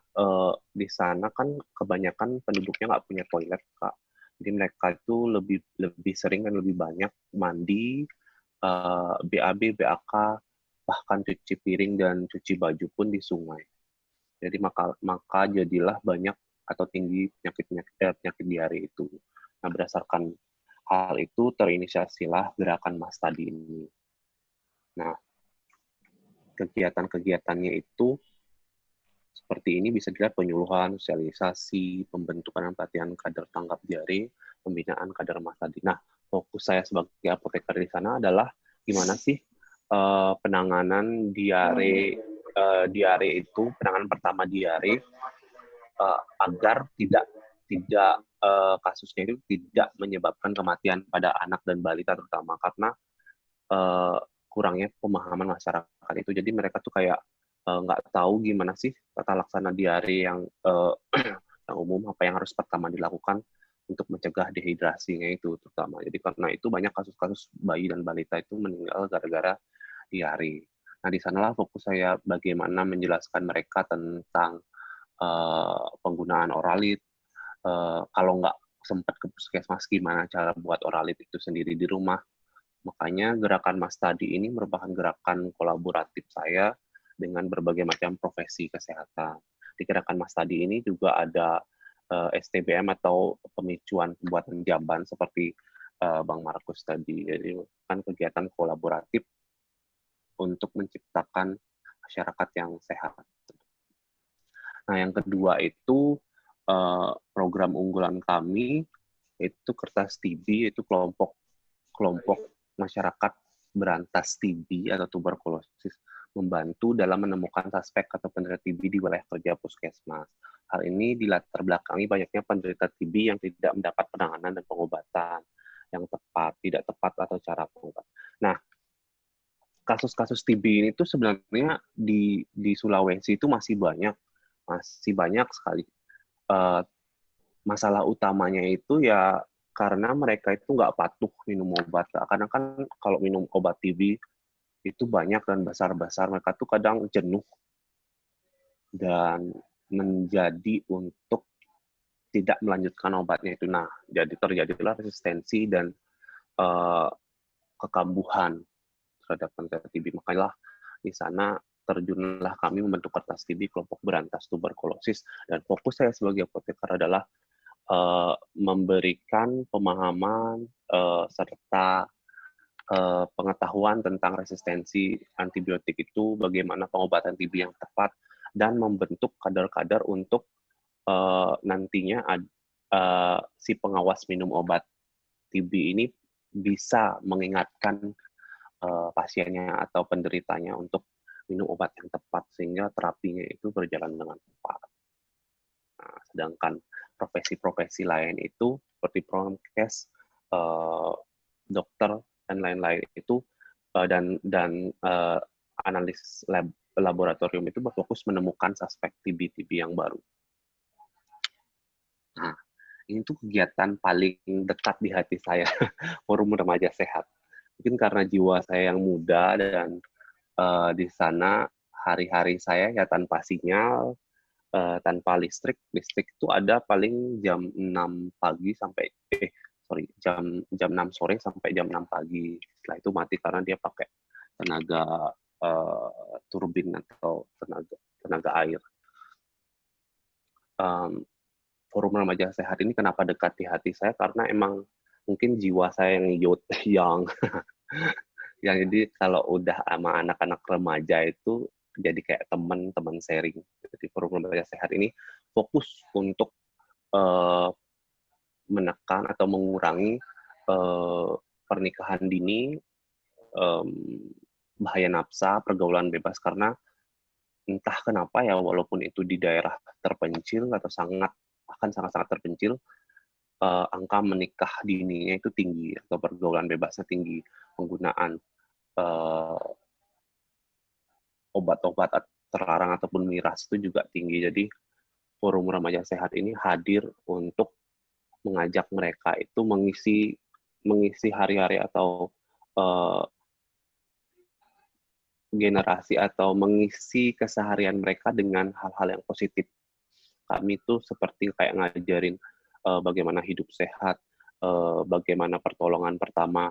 di sana kan kebanyakan penduduknya nggak punya toilet, Kak. Jadi mereka itu lebih sering dan lebih banyak mandi, BAB, BAK, bahkan cuci piring dan cuci baju pun di sungai. Jadi maka jadilah banyak atau tinggi penyakit diare itu. Nah, berdasarkan hal itu terinisiasilah gerakan Mas Tadi ini. Nah, kegiatan-kegiatannya itu seperti ini bisa dilihat penyuluhan, sosialisasi, pembentukan dan pelatihan kader tanggap diare, pembinaan kader Mas Tadi. Nah, fokus saya sebagai apoteker di sana adalah gimana sih penanganan diare itu, penanganan pertama diare, agar tidak kasusnya itu tidak menyebabkan kematian pada anak dan balita terutama, karena kurangnya pemahaman masyarakat itu. Jadi mereka tuh kayak nggak tahu gimana sih tata laksana diare yang yang umum, apa yang harus pertama dilakukan untuk mencegah dehidrasinya itu terutama. Jadi karena itu banyak kasus-kasus bayi dan balita itu meninggal gara-gara diare. Nah, di sanalah fokus saya bagaimana menjelaskan mereka tentang penggunaan oralit. Kalau nggak sempat ke puskesmas, gimana cara buat oralit itu sendiri di rumah. Makanya gerakan Mas Tadi ini merupakan gerakan kolaboratif saya dengan berbagai macam profesi kesehatan. Di gerakan Mas Tadi ini juga ada STBM atau pemicuan pembuatan jamban seperti Bang Markus tadi. Jadi kan kegiatan kolaboratif untuk menciptakan masyarakat yang sehat. Nah, yang kedua itu program unggulan kami itu Kertas TB, itu kelompok masyarakat berantas TB atau tuberkulosis, membantu dalam menemukan suspek atau penderita TB di wilayah kerja puskesmas. Hal ini dilatar belakangi banyaknya penderita TB yang tidak mendapat penanganan dan pengobatan yang tepat, tidak tepat atau cara pengobatan. Nah, kasus-kasus TB ini tuh sebenarnya di Sulawesi itu masih banyak sekali. Masalah utamanya itu ya karena mereka itu nggak patuh minum obat. Kadang kan kalau minum obat TB itu banyak dan besar-besar, mereka tuh kadang jenuh dan menjadi untuk tidak melanjutkan obatnya itu. Nah, jadi terjadilah resistensi dan kekambuhan terhadap penderita TB. Makanya di sana terjunlah kami membentuk Kertas TB, kelompok berantas tuberkulosis, dan fokus saya sebagai apoteker adalah memberikan pemahaman serta pengetahuan tentang resistensi antibiotik itu, bagaimana pengobatan TB yang tepat, dan membentuk kadar-kadar untuk nantinya si pengawas minum obat TB ini bisa mengingatkan pasiennya atau penderitanya untuk minum obat yang tepat sehingga terapinya itu berjalan dengan tepat. Nah, sedangkan profesi-profesi lain itu seperti promkes, dokter dan lain-lain itu dan analis laboratorium itu berfokus menemukan suspek TB yang baru. Nah, ini tuh kegiatan paling dekat di hati saya, Forum Remaja Sehat. Mungkin karena jiwa saya yang muda dan di sana hari-hari saya ya tanpa sinyal, tanpa listrik itu ada paling jam 6 pagi sampai jam 6 sore sampai jam 6 pagi. Setelah itu mati karena dia pakai tenaga turbin atau tenaga air. Forum Remaja Sehat ini kenapa dekat di hati saya, karena emang mungkin jiwa saya yang youth, young. Yang jadi kalau udah sama anak-anak remaja itu jadi kayak teman sharing. Jadi Forum Remaja Sehat ini fokus untuk menekan atau mengurangi pernikahan dini, bahaya nafsa, pergaulan bebas, karena entah kenapa ya, walaupun itu di daerah terpencil atau sangat-sangat terpencil, angka menikah dininya itu tinggi atau pergaulan bebasnya tinggi, penggunaan obat-obat terlarang ataupun miras itu juga tinggi. Jadi Forum Remaja Sehat ini hadir untuk mengajak mereka itu mengisi hari-hari atau generasi atau mengisi keseharian mereka dengan hal-hal yang positif. Kami itu seperti kayak ngajarin bagaimana hidup sehat, bagaimana pertolongan pertama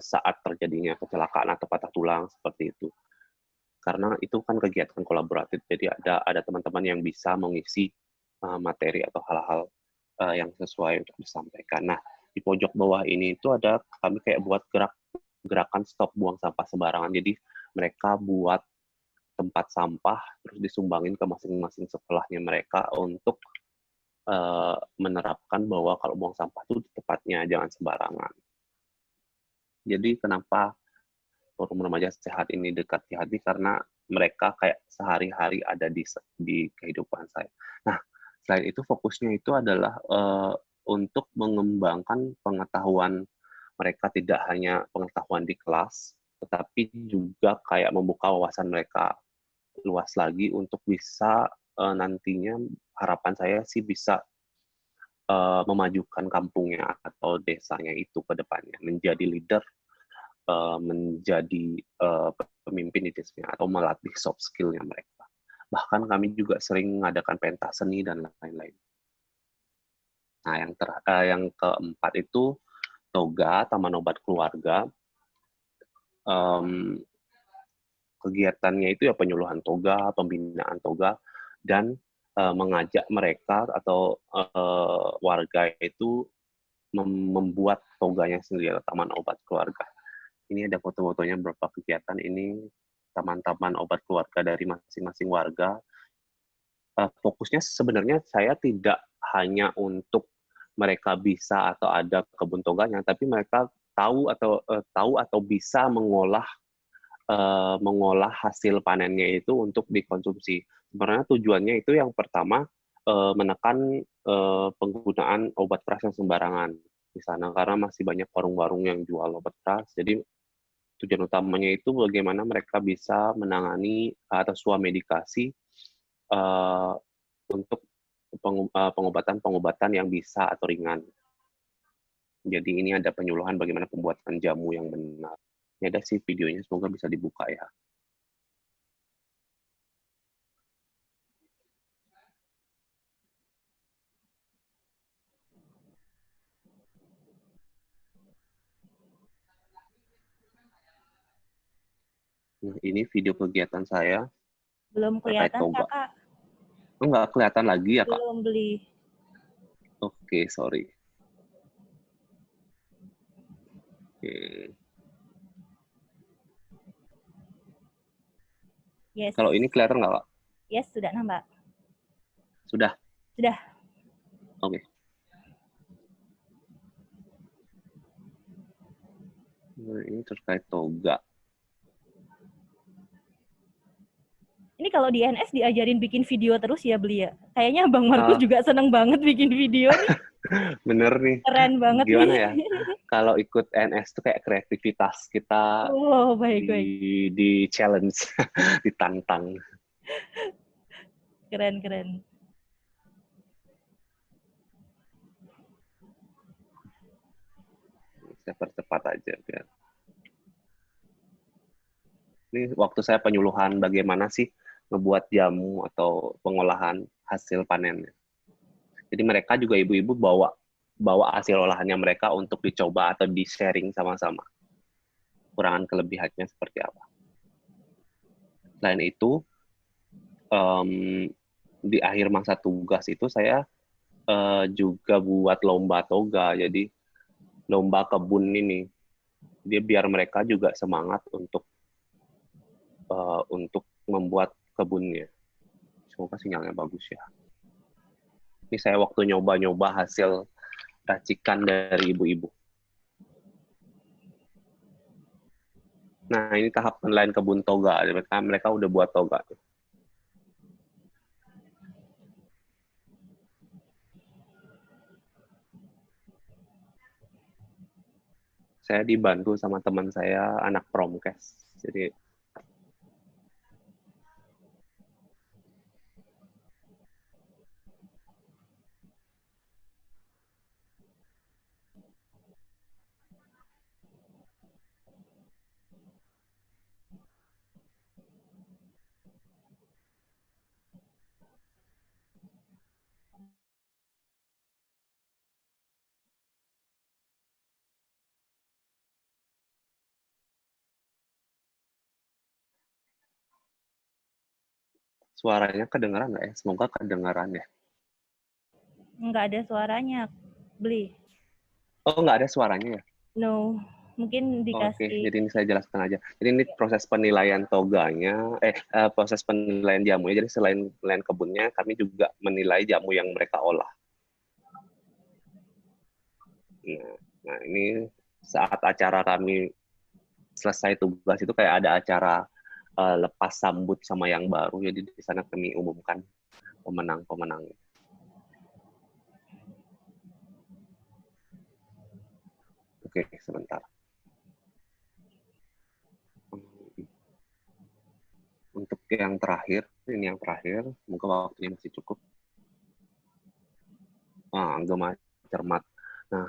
saat terjadinya kecelakaan atau patah tulang, seperti itu. Karena itu kan kegiatan kolaboratif, jadi ada teman-teman yang bisa mengisi materi atau hal-hal yang sesuai untuk disampaikan. Nah, di pojok bawah ini itu ada kami kayak buat gerakan stop buang sampah sembarangan. Jadi mereka buat tempat sampah terus disumbangin ke masing-masing sekolahnya mereka untuk menerapkan bahwa kalau buang sampah itu di tempatnya, jangan sembarangan. Jadi kenapa forum remaja sehat ini dekat di hati karena mereka kayak sehari-hari ada di kehidupan saya. Nah, selain itu fokusnya itu adalah untuk mengembangkan pengetahuan mereka, tidak hanya pengetahuan di kelas, tetapi juga kayak membuka wawasan mereka luas lagi untuk bisa nantinya harapan saya sih bisa memajukan kampungnya atau desanya itu ke depannya, menjadi leader, menjadi pemimpin di desanya, atau melatih soft skill-nya mereka. Bahkan kami juga sering mengadakan pentas seni dan lain-lain. Nah, yang keempat itu Toga, Taman Obat Keluarga. Kegiatannya itu ya penyuluhan toga, pembinaan toga, dan mengajak mereka atau warga itu membuat toganya sendiri, Taman Obat Keluarga. Ini ada foto-fotonya beberapa kegiatan, ini taman-taman obat keluarga dari masing-masing warga. Fokusnya sebenarnya saya tidak hanya untuk mereka bisa atau ada kebun toganya, tapi mereka tahu atau bisa mengolah hasil panennya itu untuk dikonsumsi. Sebenarnya tujuannya itu yang pertama menekan penggunaan obat keras yang sembarangan di sana, karena masih banyak warung-warung yang jual obat keras. Jadi tujuan utamanya itu bagaimana mereka bisa menangani atau swadmedikasi untuk pengobatan yang bisa atau ringan. Jadi ini ada penyuluhan bagaimana pembuatan jamu yang benar. Ini ada sih videonya, semoga bisa dibuka ya. Nah, ini video kegiatan saya. Belum kelihatan, Kakak. Enggak kelihatan lagi ya, Kak? Belum, Beli. Oke, sorry. Oke. Yes. Kalau ini kelihatan nggak, Kak? Yes, sudah nampak. Sudah? Sudah. Oke. Nah, ini terkait toga. Ini kalau di NS diajarin bikin video terus ya, Beli ya? Kayaknya Bang Markus juga seneng banget bikin video nih. Bener nih. Keren banget. Gimana nih. Ya? Kalau ikut NS tuh kayak kreativitas kita baik. di challenge, ditantang. Keren. Saya percepat aja biar. Ini waktu saya penyuluhan bagaimana sih ngebuat jamu atau pengolahan hasil panennya. Jadi mereka juga ibu-ibu bawa hasil olahannya mereka untuk dicoba atau di-sharing sama-sama. Kurangan kelebihannya seperti apa. Selain itu, di akhir masa tugas itu saya juga buat lomba toga. Jadi lomba kebun ini, dia biar mereka juga semangat untuk membuat kebunnya. Semoga sinyalnya bagus ya. Ini saya waktu nyoba-nyoba hasil racikan dari ibu-ibu. Nah, ini tahap penilaian kebun toga. Mereka udah buat toga. Saya dibantu sama teman saya, anak promkes. Jadi suaranya kedengaran nggak ya? Semoga kedengaran ya. Nggak ada suaranya, Beli. Oh, nggak ada suaranya ya? No, mungkin dikasih. Oke, jadi ini saya jelaskan aja. Jadi ini proses penilaian toganya, proses penilaian jamunya. Jadi selain penilaian kebunnya, kami juga menilai jamu yang mereka olah. Nah, ini saat acara kami selesai tugas itu kayak ada acara lepas sambut sama yang baru. Jadi di sana kami umumkan pemenang-pemenang. Oke, sebentar. Untuk yang terakhir, ini yang terakhir, semoga waktunya masih cukup. Gema cermat. Nah,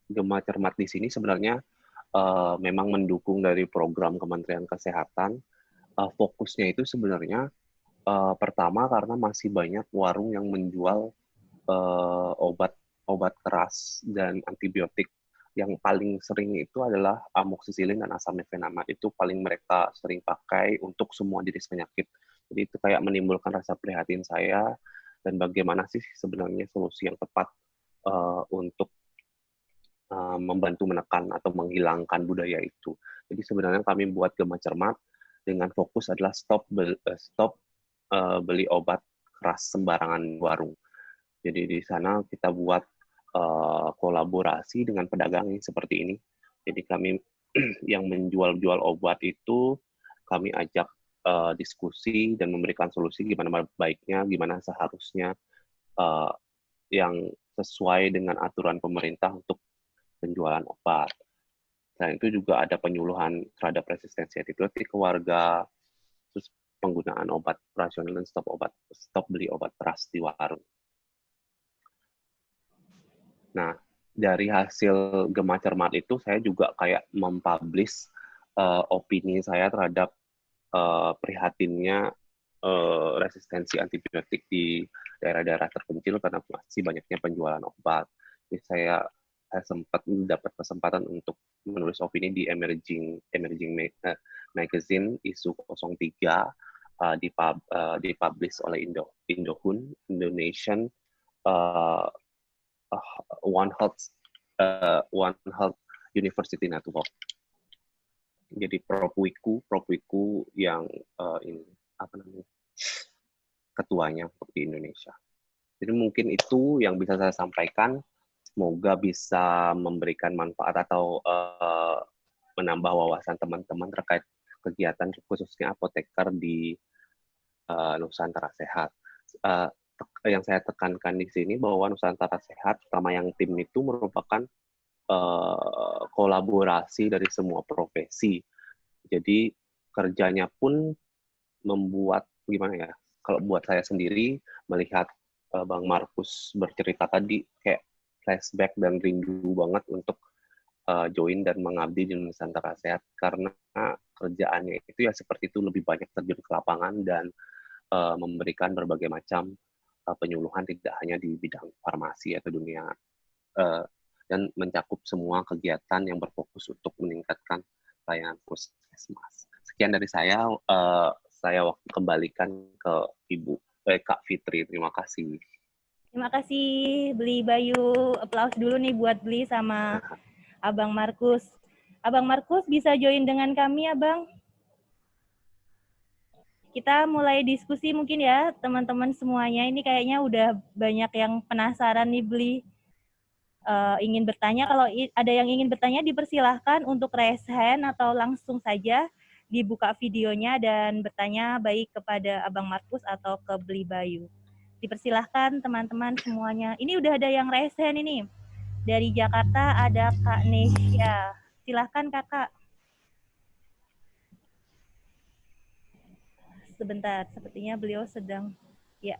Gema cermat di sini sebenarnya memang mendukung dari program Kementerian Kesehatan. Fokusnya itu sebenarnya pertama karena masih banyak warung yang menjual obat keras dan antibiotik. Yang paling sering itu adalah amoksisilin dan asam nefenamid. Itu paling mereka sering pakai untuk semua jenis penyakit. Jadi itu kayak menimbulkan rasa prihatin saya dan bagaimana sih sebenarnya solusi yang tepat untuk membantu menekan atau menghilangkan budaya itu. Jadi sebenarnya kami buat Gema Cermat dengan fokus adalah stop beli obat keras sembarangan di warung. Jadi di sana kita buat kolaborasi dengan pedagang yang seperti ini. Jadi kami yang menjual-jual obat itu kami ajak diskusi dan memberikan solusi gimana baiknya, gimana seharusnya yang sesuai dengan aturan pemerintah untuk penjualan obat. Selain itu juga ada penyuluhan terhadap resistensi antibiotik ke warga, terus penggunaan obat rasional dan stop beli obat keras di warung. Nah, dari hasil Gema Cermat itu saya juga kayak mempublish opini saya terhadap prihatinnya resistensi antibiotik di daerah-daerah terpencil karena masih banyaknya penjualan obat. Jadi saya sempat mendapat kesempatan untuk menulis opini di Emerging Magazine isu 03 dipublish oleh Indohun Indonesian One Health University Network. Jadi Propwiku yang ini apa namanya ketuanya untuk di Indonesia. Jadi mungkin itu yang bisa saya sampaikan. Semoga bisa memberikan manfaat atau menambah wawasan teman-teman terkait kegiatan khususnya apoteker di Nusantara Sehat. Yang saya tekankan di sini bahwa Nusantara Sehat, terutama yang tim itu merupakan kolaborasi dari semua profesi. Jadi kerjanya pun membuat gimana ya? Kalau buat saya sendiri melihat Bang Markus bercerita tadi kayak flashback dan rindu banget untuk join dan mengabdi di Nusantara Sehat karena kerjaannya itu ya seperti itu lebih banyak terjun ke lapangan dan memberikan berbagai macam penyuluhan tidak hanya di bidang farmasi atau dunia dan mencakup semua kegiatan yang berfokus untuk meningkatkan pelayanan puskesmas. Sekian dari saya kembalikan ke Kak Fitri. Terima kasih. Terima kasih Beli Bayu. Aplaus dulu nih buat Beli sama Abang Markus. Abang Markus bisa join dengan kami, Abang? Kita mulai diskusi mungkin ya, teman-teman semuanya. Ini kayaknya udah banyak yang penasaran nih, Beli. Ingin bertanya, kalau ada yang ingin bertanya dipersilahkan untuk raise hand atau langsung saja dibuka videonya dan bertanya baik kepada Abang Markus atau ke Beli Bayu. Dipersilahkan teman-teman semuanya. Ini udah ada yang raise hand ini. Dari Jakarta ada Kak Nesya. Silahkan Kakak. Sebentar, sepertinya beliau sedang. Ya.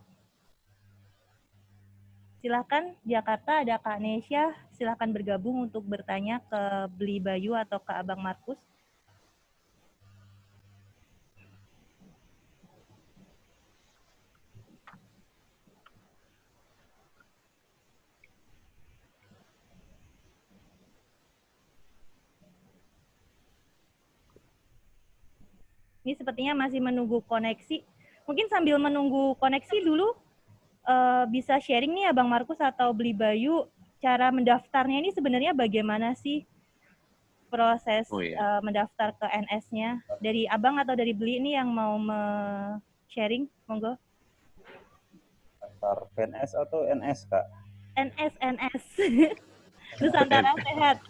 Silahkan Jakarta ada Kak Nesya. Silahkan bergabung untuk bertanya ke Beli Bayu atau ke Abang Markus. Ini sepertinya masih menunggu koneksi. Mungkin sambil menunggu koneksi dulu, bisa sharing nih Abang Markus atau Beli Bayu, cara mendaftarnya ini sebenarnya bagaimana sih proses mendaftar ke NS-nya? Dari Abang atau dari Beli ini yang mau sharing? Monggo. Daftar PNS atau NS, Kak? NS. Nusantara Sehat.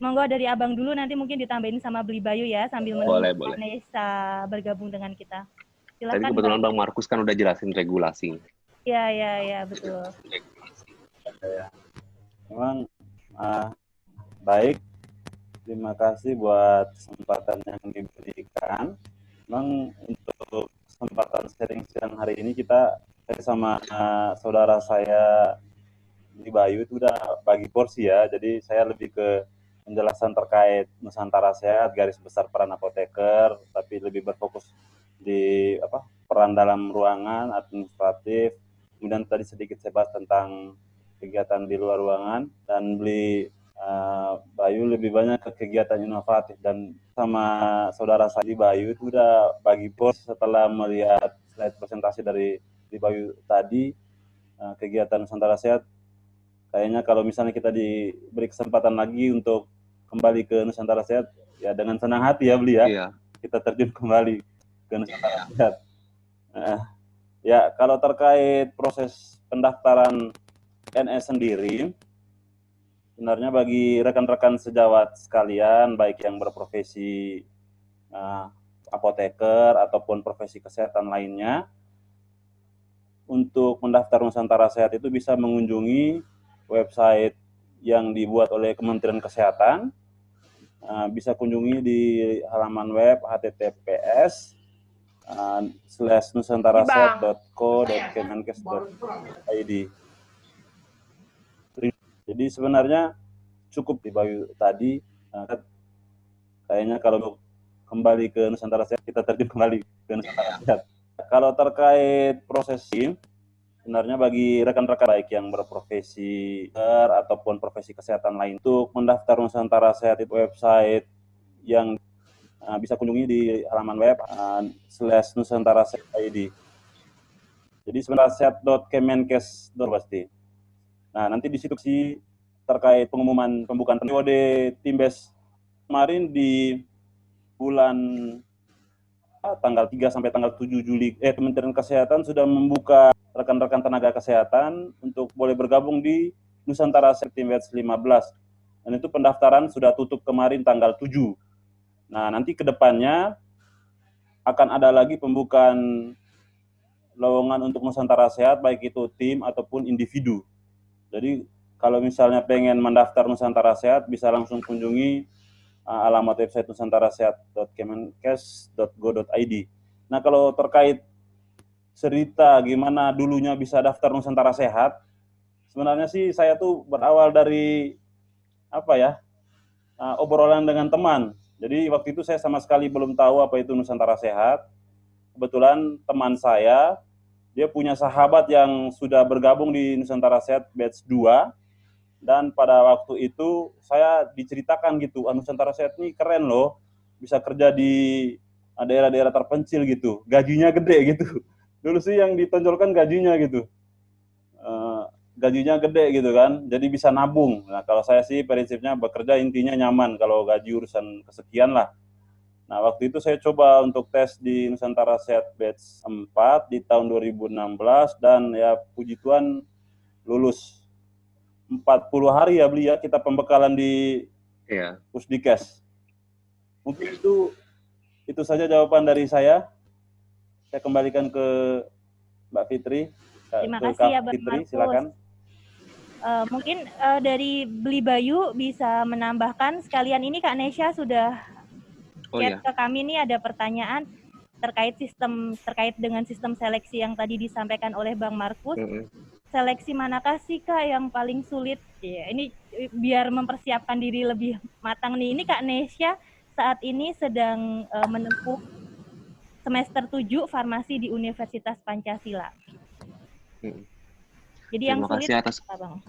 Monggo dari Abang dulu, nanti mungkin ditambahin sama Beli Bayu ya, sambil menunggu Vanessa bergabung dengan kita. Silakan. Tadi kebetulan Bang Markus kan udah jelasin regulasi. Iya, betul. Memang baik. Terima kasih buat kesempatan yang diberikan. Memang untuk kesempatan sharing siang hari ini kita sama saudara saya di Bayu itu udah bagi porsi ya. Jadi saya lebih ke penjelasan terkait Nusantara Sehat, garis besar peran apoteker, tapi lebih berfokus di peran dalam ruangan, administratif. Kemudian tadi sedikit saya bahas tentang kegiatan di luar ruangan, dan Bayu lebih banyak ke kegiatan inovatif. Dan sama saudara saya di Bayu itu udah bagi pos setelah melihat slide presentasi dari di Bayu tadi, kegiatan Nusantara Sehat kayaknya kalau misalnya kita diberi kesempatan lagi untuk kembali ke Nusantara Sehat, ya dengan senang hati ya Beli ya, Iya. kita terjun kembali ke Nusantara Sehat. Ya, kalau terkait proses pendaftaran NS sendiri, sebenarnya bagi rekan-rekan sejawat sekalian, baik yang berprofesi apoteker ataupun profesi kesehatan lainnya, untuk mendaftar Nusantara Sehat itu bisa mengunjungi website yang dibuat oleh Kementerian Kesehatan. Bisa kunjungi di halaman web https://nusantarasehat.co.kemenkes.id. Jadi sebenarnya cukup di Bayu tadi. Kayaknya kalau kembali ke Nusantara Sehat, kita terjun kembali ke Nusantara Sehat. Kalau terkait prosesi, sebenarnya bagi rekan-rekan baik yang berprofesi ataupun profesi kesehatan lain, untuk mendaftar Nusantara Sehat itu website yang bisa kunjungi di halaman web /nusantarasehat.id. Jadi sebenarnya sehat.kemenkes.id pasti. Nah, nanti di situ sih terkait pengumuman pembukaan periode Timbes kemarin di bulan tanggal 3 sampai tanggal 7 Juli, Kementerian Kesehatan sudah membuka rekan-rekan tenaga kesehatan untuk boleh bergabung di Nusantara Sehat Timbes 15. Dan itu pendaftaran sudah tutup kemarin tanggal 7. Nah, nanti ke depannya akan ada lagi pembukaan lowongan untuk Nusantara Sehat, baik itu tim ataupun individu. Jadi kalau misalnya pengen mendaftar Nusantara Sehat, bisa langsung kunjungi alamat website nusantarasehat.kemenkes.go.id. Nah, kalau terkait cerita gimana dulunya bisa daftar Nusantara Sehat, sebenarnya sih saya tuh berawal dari obrolan dengan teman. Jadi waktu itu saya sama sekali belum tahu apa itu Nusantara Sehat. Kebetulan teman saya, dia punya sahabat yang sudah bergabung di Nusantara Sehat batch 2, dan pada waktu itu saya diceritakan gitu, Nusantara Sehat ini keren loh, bisa kerja di daerah-daerah terpencil gitu, gajinya gede gitu. Dulu sih yang ditonjolkan gajinya gitu, gajinya gede gitu kan, jadi bisa nabung. Nah, kalau saya sih prinsipnya bekerja intinya nyaman, kalau gaji urusan kesekian lah. Nah, waktu itu saya coba untuk tes di Nusantara Sehat batch 4 di tahun 2016, dan ya puji Tuhan lulus. 40 hari ya Beli ya, kita pembekalan di Pusdikes. Mungkin itu saja jawaban dari saya. Saya kembalikan ke Mbak Fitri. Terima kasih ya Bang Fitri, Markus. silakan. Mungkin dari Beli Bayu bisa menambahkan sekalian, ini Kak Nesya sudah chat ke kami, ini ada pertanyaan terkait dengan sistem seleksi yang tadi disampaikan oleh Bang Markus. Seleksi manakah sih Kak yang paling sulit? Ya, ini biar mempersiapkan diri lebih matang nih. Ini Kak Nesya saat ini sedang menempuh semester 7 farmasi di Universitas Pancasila. Jadi yang sulit apa, Bang?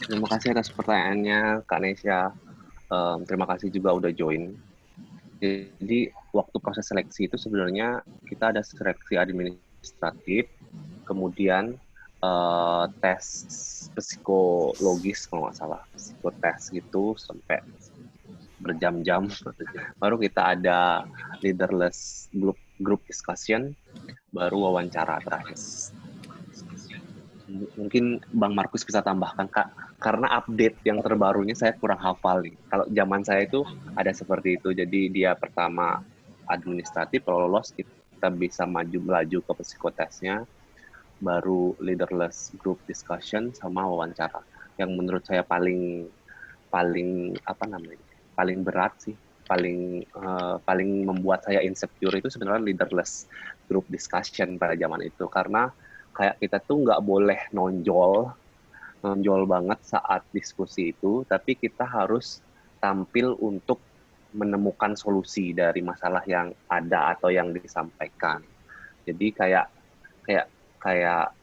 Terima kasih atas pertanyaannya Kak Nesya. Terima kasih juga udah join. Jadi waktu proses seleksi itu sebenarnya kita ada seleksi administratif, kemudian tes psikologis kalau nggak salah, psikotes gitu sampai berjam-jam. Baru kita ada leaderless group discussion, baru wawancara terakhir. Mungkin Bang Markus bisa tambahkan, Kak, karena update yang terbarunya saya kurang hafal nih. Kalau zaman saya itu ada seperti itu, jadi dia pertama administratif, kalau lolos kita bisa melaju ke psikotesnya, baru leaderless group discussion sama wawancara. Yang menurut saya paling paling apa namanya? Paling berat sih, paling membuat saya insecure itu sebenarnya leaderless group discussion pada zaman itu, karena kayak kita tuh nggak boleh nonjol banget saat diskusi itu, tapi kita harus tampil untuk menemukan solusi dari masalah yang ada atau yang disampaikan. Jadi kayak kayak kayak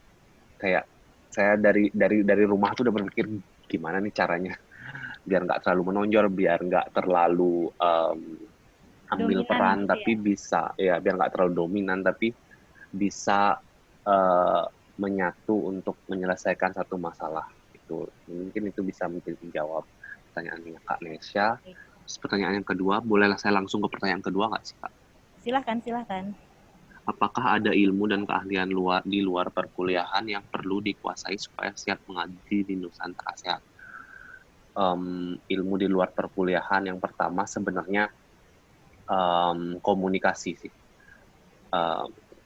kayak saya dari rumah tuh udah berpikir gimana nih caranya biar nggak terlalu menonjol, biar nggak terlalu ambil Dominan peran, gitu tapi ya. bisa ya biar nggak terlalu dominan, tapi bisa menyatu untuk menyelesaikan satu masalah. Itu mungkin itu bisa menjawab pertanyaannya Kak Nesya. Terus pertanyaan yang kedua, bolehlah saya langsung ke pertanyaan kedua nggak sih, Kak? Silahkan. Apakah ada ilmu dan keahlian di luar perkuliahan yang perlu dikuasai supaya siap mengabdi di Nusantara Sehat? Ilmu di luar perkuliahan yang pertama sebenarnya komunikasi sih.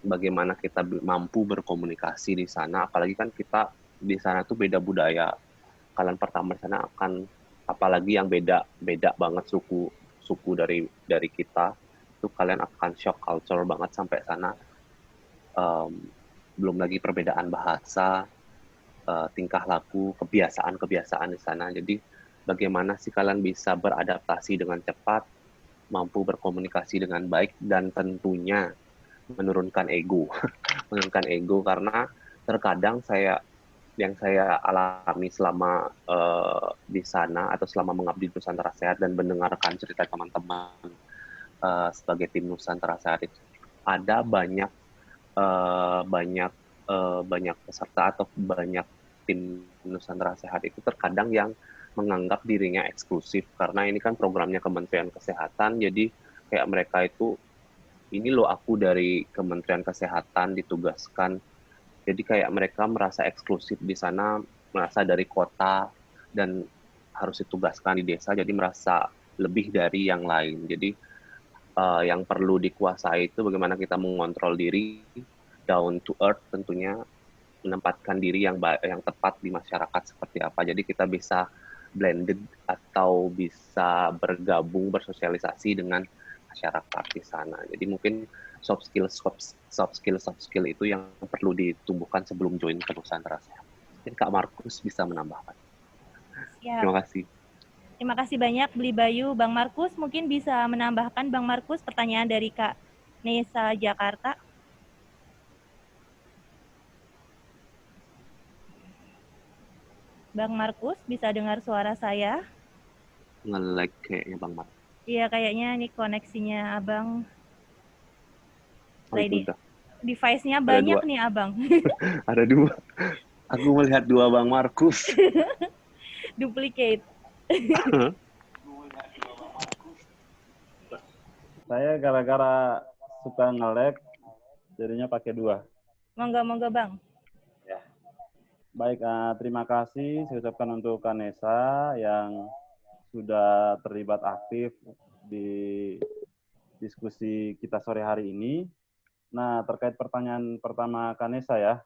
Bagaimana kita mampu berkomunikasi di sana, apalagi kan kita di sana tuh beda budaya. Kalian pertama di sana akan, apalagi yang beda banget suku dari kita, itu kalian akan shock culture banget sampai sana. Belum lagi perbedaan bahasa, tingkah laku, kebiasaan di sana. Jadi bagaimana sih kalian bisa beradaptasi dengan cepat, mampu berkomunikasi dengan baik, dan tentunya menurunkan ego. Menurunkan ego, karena terkadang yang saya alami selama di sana atau selama mengabdi di Nusantara Sehat dan mendengarkan cerita teman-teman sebagai tim Nusantara Sehat itu, ada banyak peserta atau banyak tim Nusantara Sehat itu terkadang yang menganggap dirinya eksklusif, karena ini kan programnya Kementerian Kesehatan, jadi kayak mereka itu, ini loh aku dari Kementerian Kesehatan ditugaskan, jadi kayak mereka merasa eksklusif di sana, merasa dari kota dan harus ditugaskan di desa, jadi merasa lebih dari yang lain. Jadi yang perlu dikuasai itu bagaimana kita mengontrol diri, down to earth tentunya, menempatkan diri yang tepat di masyarakat seperti apa. Jadi kita bisa blended atau bisa bergabung, bersosialisasi dengan masyarakat di sana. Jadi mungkin soft skill itu yang perlu ditumbuhkan sebelum join ke Nusantara Sehat. Mungkin Kak Markus bisa menambahkan. Siap. Terima kasih. Terima kasih banyak Beli Bayu. Bang Markus mungkin bisa menambahkan, Bang Markus, pertanyaan dari Kak Nesa Jakarta. Bang Markus, bisa dengar suara saya? Nge-lag kayaknya Bang Markus. Iya, kayaknya ini koneksinya Abang. Device-nya Ada banyak dua. nih Abang. Ada dua. Aku melihat dua Bang Markus. Duplicate. Saya gara-gara suka nge-lag, jadinya pakai dua. Monggo Bang. Ya. Baik, terima kasih saya ucapkan untuk Kanesa yang sudah terlibat aktif di diskusi kita sore hari ini. Nah, terkait pertanyaan pertama Kanesa ya,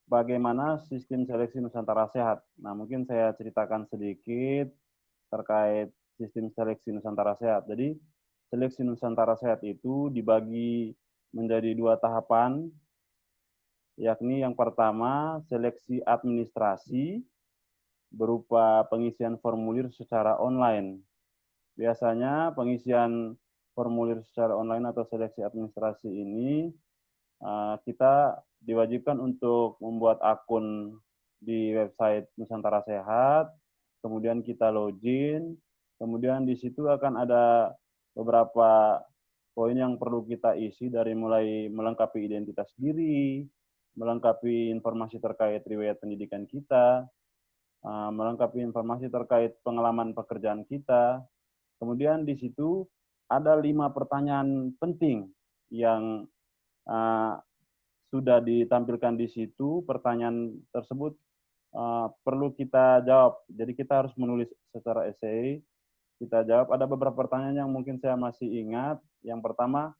bagaimana sistem seleksi Nusantara Sehat? Nah, mungkin saya ceritakan sedikit terkait sistem seleksi Nusantara Sehat. Jadi, seleksi Nusantara Sehat itu dibagi menjadi dua tahapan, yakni yang pertama seleksi administrasi berupa pengisian formulir secara online. Biasanya pengisian formulir secara online atau seleksi administrasi ini kita diwajibkan untuk membuat akun di website Nusantara Sehat, kemudian kita login, kemudian di situ akan ada beberapa poin yang perlu kita isi, dari mulai melengkapi identitas diri, melengkapi informasi terkait riwayat pendidikan kita, melengkapi informasi terkait pengalaman pekerjaan kita. Kemudian di situ ada 5 pertanyaan penting yang sudah ditampilkan di situ, pertanyaan tersebut perlu kita jawab. Jadi kita harus menulis secara esai, kita jawab. Ada beberapa pertanyaan yang mungkin saya masih ingat. Yang pertama,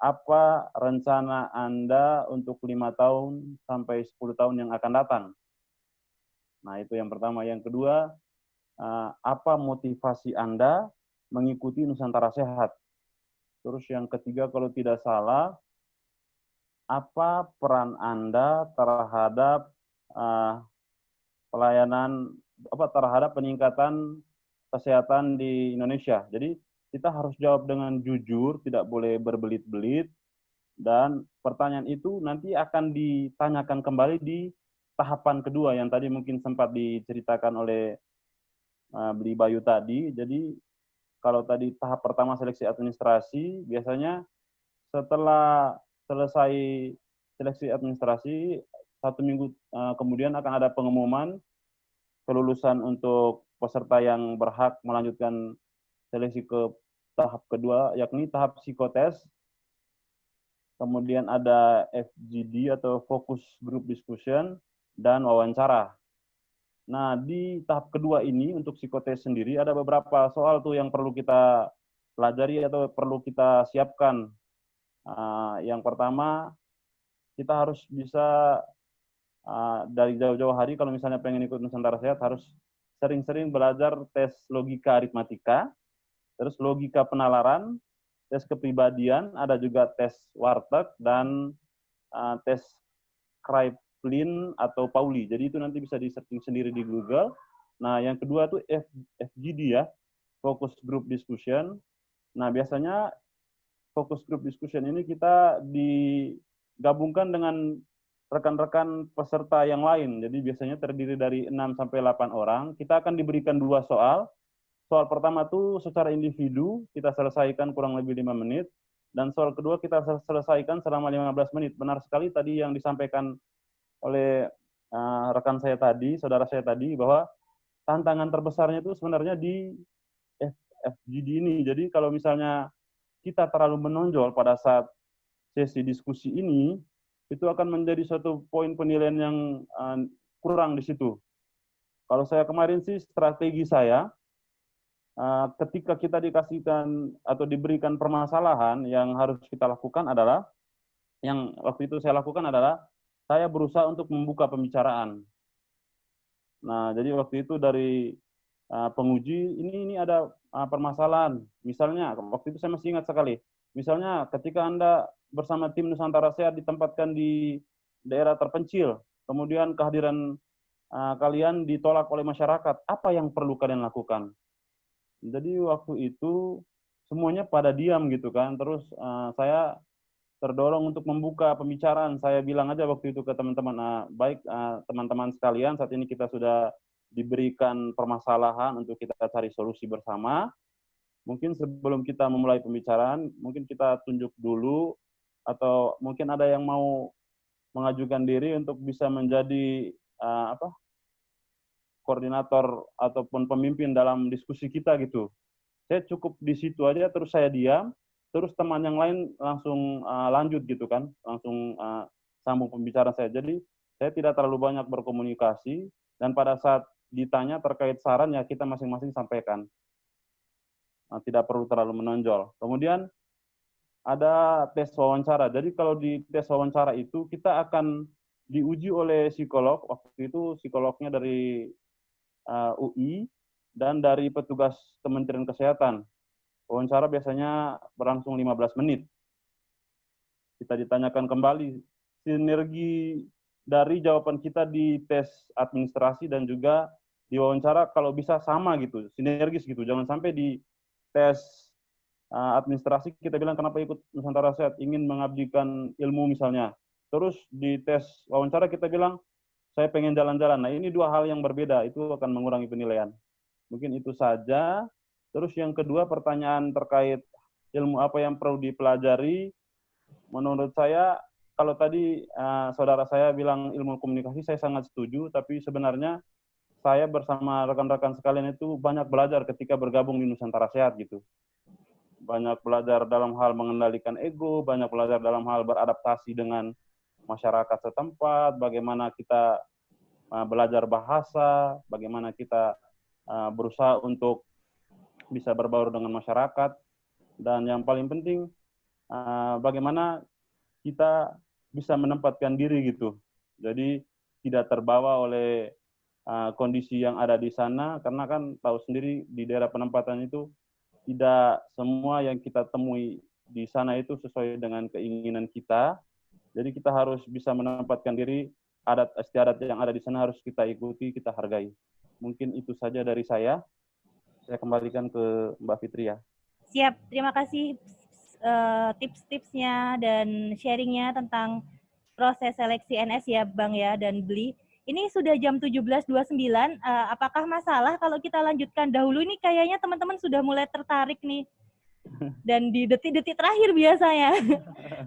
apa rencana Anda untuk 5 tahun sampai 10 tahun yang akan datang? Nah, itu yang pertama. Yang kedua, apa motivasi Anda mengikuti Nusantara Sehat? Terus yang ketiga, kalau tidak salah, apa peran Anda terhadap pelayanan, terhadap peningkatan kesehatan di Indonesia? Jadi kita harus jawab dengan jujur, tidak boleh berbelit-belit, dan pertanyaan itu nanti akan ditanyakan kembali di tahapan kedua yang tadi mungkin sempat diceritakan oleh Beli Bayu tadi. Jadi kalau tadi tahap pertama seleksi administrasi, biasanya setelah selesai seleksi administrasi, 1 minggu kemudian akan ada pengumuman kelulusan untuk peserta yang berhak melanjutkan seleksi ke tahap kedua, yakni tahap psikotes. Kemudian ada FGD atau Focus Group Discussion, dan wawancara. Nah, di tahap kedua ini untuk psikotes sendiri ada beberapa soal tuh yang perlu kita pelajari atau perlu kita siapkan. Yang pertama, kita harus bisa dari jauh-jauh hari, kalau misalnya pengen ikut Nusantara Sehat, harus sering-sering belajar tes logika aritmatika, terus logika penalaran, tes kepribadian, ada juga tes Warteg, dan tes Kraepelin atau Pauli. Jadi itu nanti bisa di-searching sendiri di Google. Nah, yang kedua tuh FGD ya, Focus Group Discussion. Nah, biasanya Focus Group Discussion ini kita digabungkan dengan rekan-rekan peserta yang lain. Jadi biasanya terdiri dari 6-8 orang. Kita akan diberikan 2 soal. Soal pertama tuh secara individu, kita selesaikan kurang lebih 5 menit. Dan soal kedua kita selesaikan selama 15 menit. Benar sekali tadi yang disampaikan oleh rekan saya tadi, saudara saya tadi, bahwa tantangan terbesarnya itu sebenarnya di FGD ini. Jadi kalau misalnya kita terlalu menonjol pada saat sesi diskusi ini, itu akan menjadi suatu poin penilaian yang kurang di situ. Kalau saya kemarin sih, strategi saya, ketika kita dikasihkan atau diberikan permasalahan, yang harus kita lakukan adalah, yang waktu itu saya lakukan adalah, saya berusaha untuk membuka pembicaraan. Nah, jadi waktu itu dari penguji, ini ada permasalahan. Misalnya, waktu itu saya masih ingat sekali. Misalnya, ketika Anda bersama tim Nusantara Sehat ditempatkan di daerah terpencil, kemudian kehadiran kalian ditolak oleh masyarakat, apa yang perlu kalian lakukan? Jadi waktu itu semuanya pada diam gitu kan. Terus saya terdorong untuk membuka pembicaraan. Saya bilang aja waktu itu ke teman-teman, baik teman-teman sekalian, saat ini kita sudah diberikan permasalahan untuk kita cari solusi bersama. Mungkin sebelum kita memulai pembicaraan, mungkin kita tunjuk dulu, atau mungkin ada yang mau mengajukan diri untuk bisa menjadi koordinator ataupun pemimpin dalam diskusi kita gitu. Saya cukup di situ aja, terus saya diam, terus teman yang lain langsung lanjut gitu kan, langsung sambung pembicaraan saya. Jadi saya tidak terlalu banyak berkomunikasi, dan pada saat ditanya terkait saran, ya kita masing-masing sampaikan. Tidak perlu terlalu menonjol. Kemudian ada tes wawancara. Jadi kalau di tes wawancara itu kita akan diuji oleh psikolog. Waktu itu psikolognya dari UI dan dari petugas Kementerian Kesehatan. Wawancara biasanya berlangsung 15 menit. Kita ditanyakan kembali sinergi dari jawaban kita di tes administrasi dan juga di wawancara, kalau bisa sama gitu, sinergis gitu. Jangan sampai di tes administrasi kita bilang kenapa ikut Nusantara Sehat, ingin mengabdikan ilmu misalnya. Terus di tes wawancara kita bilang saya pengen jalan-jalan. Nah, ini 2 hal yang berbeda, itu akan mengurangi penilaian. Mungkin itu saja. Terus yang kedua, pertanyaan terkait ilmu apa yang perlu dipelajari. Menurut saya, kalau tadi saudara saya bilang ilmu komunikasi, saya sangat setuju, tapi sebenarnya saya bersama rekan-rekan sekalian itu banyak belajar ketika bergabung di Nusantara Sehat gitu. banyak belajar dalam hal mengendalikan ego, banyak belajar dalam hal beradaptasi dengan masyarakat setempat, bagaimana kita belajar bahasa, bagaimana kita berusaha untuk bisa berbaur dengan masyarakat, dan yang paling penting bagaimana kita bisa menempatkan diri gitu. Jadi tidak terbawa oleh kondisi yang ada di sana, karena kan tahu sendiri di daerah penempatan itu tidak semua yang kita temui di sana itu sesuai dengan keinginan kita. Jadi kita harus bisa menempatkan diri, adat istiadat yang ada di sana harus kita ikuti, kita hargai. Mungkin itu saja dari saya. Saya kembalikan ke Mbak Fitri ya. Siap, terima kasih tips-tipsnya dan sharingnya tentang proses seleksi NS ya Bang ya dan Bli. Ini sudah jam 17.29, apakah masalah kalau kita lanjutkan dahulu? Ini kayaknya teman-teman sudah mulai tertarik nih. Dan di detik-detik terakhir biasanya.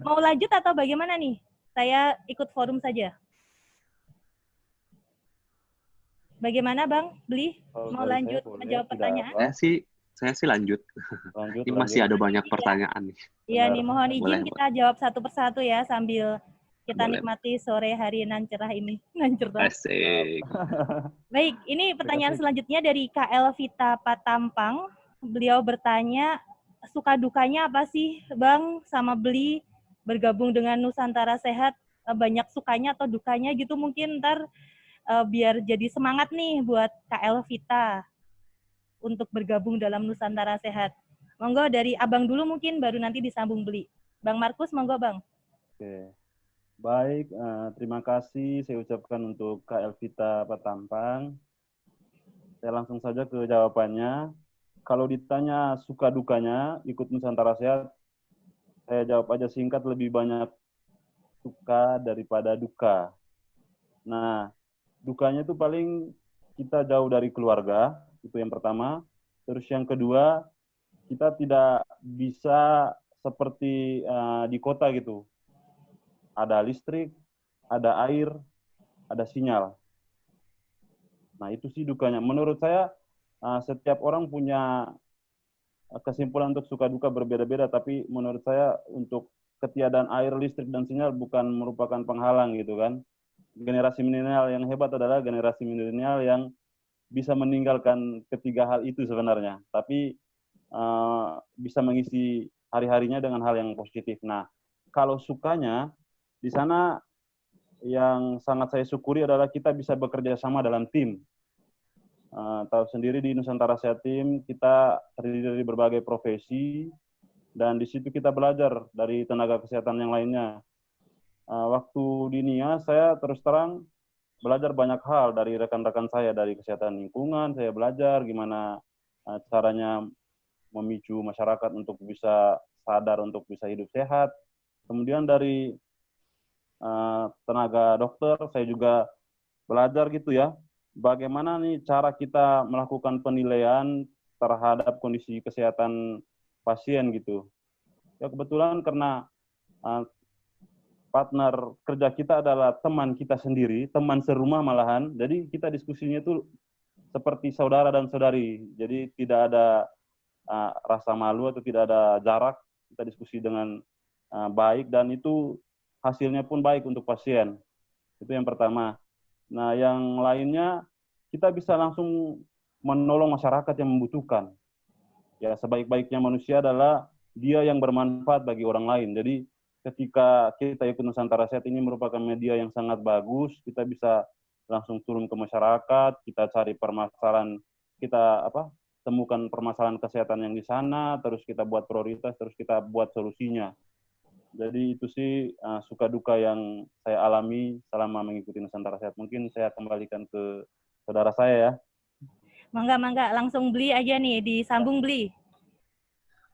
Mau lanjut atau bagaimana nih? Saya ikut forum saja. Bagaimana Bang Bli? Mau lanjut menjawab pertanyaan? Saya sih lanjut. Ini masih ada banyak pertanyaan nih. Iya nih, mohon izin kita jawab satu persatu ya sambil kita nikmati sore hari nan cerah ini. Nan cerah. Asik. Baik, ini pertanyaan selanjutnya dari KL Vita Patampang. Beliau bertanya, suka dukanya apa sih Bang sama Bli bergabung dengan Nusantara Sehat? Banyak sukanya atau dukanya gitu mungkin ntar biar jadi semangat nih buat KL Vita untuk bergabung dalam Nusantara Sehat. Monggo dari Abang dulu mungkin, baru nanti disambung Bli. Bang Markus, monggo Bang. Oke. Baik, terima kasih saya ucapkan untuk KL Vita Patampang. Saya langsung saja ke jawabannya. Kalau ditanya suka dukanya ikut Nusantara Sehat, saya jawab aja singkat, lebih banyak suka daripada duka. Nah, dukanya itu paling kita jauh dari keluarga, itu yang pertama. Terus yang kedua, kita tidak bisa seperti di kota gitu. Ada listrik, ada air, ada sinyal. Nah, itu sih dukanya. Menurut saya, setiap orang punya kesimpulan untuk suka duka berbeda-beda, tapi menurut saya untuk ketiadaan air, listrik, dan sinyal bukan merupakan penghalang gitu kan. Generasi milenial yang hebat adalah generasi milenial yang bisa meninggalkan ketiga hal itu sebenarnya, tapi bisa mengisi hari-harinya dengan hal yang positif. Nah, kalau sukanya, di sana yang sangat saya syukuri adalah kita bisa bekerja sama dalam tim. Tahu sendiri di Nusantara Sehat Team, kita terdiri dari berbagai profesi, dan di situ kita belajar dari tenaga kesehatan yang lainnya. Waktu di NIA, saya terus terang belajar banyak hal dari rekan-rekan saya, dari kesehatan lingkungan, saya belajar gimana caranya memicu masyarakat untuk bisa sadar, untuk bisa hidup sehat. Kemudian dari tenaga dokter, saya juga belajar gitu ya, bagaimana nih cara kita melakukan penilaian terhadap kondisi kesehatan pasien gitu. Ya kebetulan karena partner kerja kita adalah teman kita sendiri, teman serumah malahan, jadi kita diskusinya itu seperti saudara dan saudari, jadi tidak ada rasa malu atau tidak ada jarak, kita diskusi dengan baik, dan itu hasilnya pun baik untuk pasien. Itu yang pertama. Nah, yang lainnya, kita bisa langsung menolong masyarakat yang membutuhkan. Ya, sebaik-baiknya manusia adalah dia yang bermanfaat bagi orang lain. Jadi, ketika kita ikut Nusantara Sehat, ini merupakan media yang sangat bagus, kita bisa langsung turun ke masyarakat, kita cari permasalahan, kita temukan permasalahan kesehatan yang di sana, terus kita buat prioritas, terus kita buat solusinya. Jadi itu sih suka duka yang saya alami selama mengikuti Nusantara Sehat. Mungkin saya kembalikan ke saudara saya ya. Mangga, langsung Bli aja nih, disambung Bli.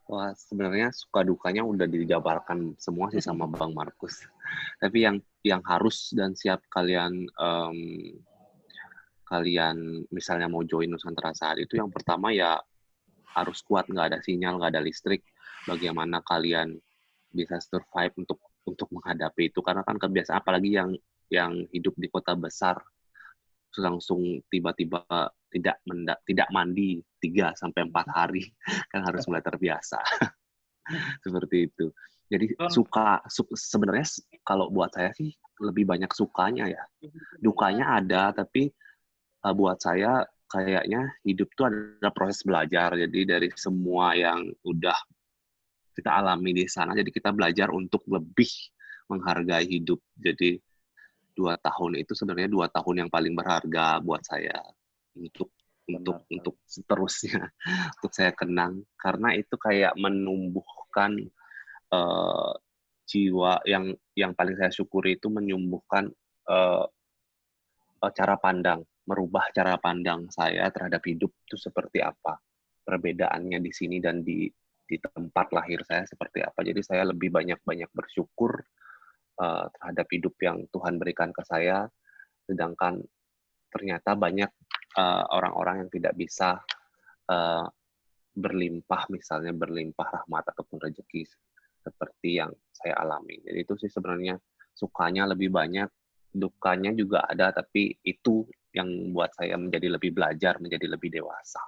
Wah, sebenarnya suka dukanya udah dijabarkan semua sih sama Bang Markus. Tapi yang harus dan siap kalian misalnya mau join Nusantara Sehat itu, yang pertama ya harus kuat, nggak ada sinyal, nggak ada listrik. Bagaimana kalian bisa survive untuk menghadapi itu, karena kan kebiasaan, apalagi yang hidup di kota besar, langsung tiba-tiba tidak mandi 3-4 hari kan harus mulai terbiasa. Seperti itu. Jadi sebenarnya kalau buat saya sih lebih banyak sukanya ya. Dukanya ada, tapi buat saya kayaknya hidup tuh ada proses belajar. Jadi dari semua yang udah kita alami di sana, jadi kita belajar untuk lebih menghargai hidup. Jadi 2 tahun itu sebenarnya 2 tahun yang paling berharga buat saya untuk seterusnya, untuk saya kenang, karena itu kayak menumbuhkan jiwa yang paling saya syukuri itu menumbuhkan cara pandang, merubah cara pandang saya terhadap hidup itu seperti apa, perbedaannya di sini dan di tempat lahir saya seperti apa. Jadi saya lebih banyak bersyukur terhadap hidup yang Tuhan berikan ke saya, sedangkan ternyata banyak orang-orang yang tidak bisa misalnya berlimpah rahmat ataupun rezeki seperti yang saya alami. Jadi itu sih sebenarnya sukanya lebih banyak, dukanya juga ada, tapi itu yang buat saya menjadi lebih belajar, menjadi lebih dewasa.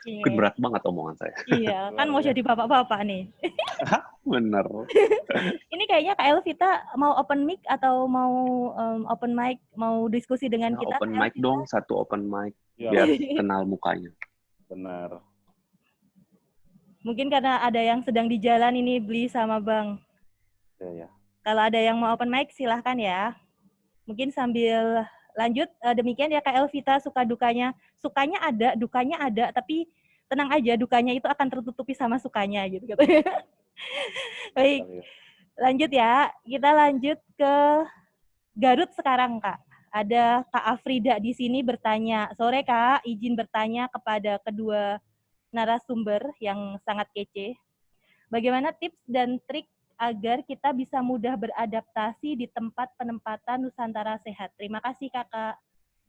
Mungkin berat banget omongan saya. Iya, kan mau jadi bapak-bapak nih. Bener. Ini kayaknya Kak Elvita mau open mic atau mau open mic, mau diskusi dengan kita? Open mic dong, satu open mic, biar kenal mukanya. Benar. Mungkin karena ada yang sedang di jalan ini, Bli sama Bang. Ya. Kalau ada yang mau open mic, silahkan ya. Mungkin sambil lanjut, demikian ya Kak Elvita, suka dukanya. Sukanya ada, dukanya ada, tapi tenang aja, dukanya itu akan tertutupi sama sukanya gitu. Baik, lanjut ya. Kita lanjut ke Garut sekarang, Kak. Ada Kak Afrida di sini bertanya. Sore, Kak, izin bertanya kepada kedua narasumber yang sangat kece. Bagaimana tips dan trik agar kita bisa mudah beradaptasi di tempat penempatan Nusantara Sehat? Terima kasih, Kakak.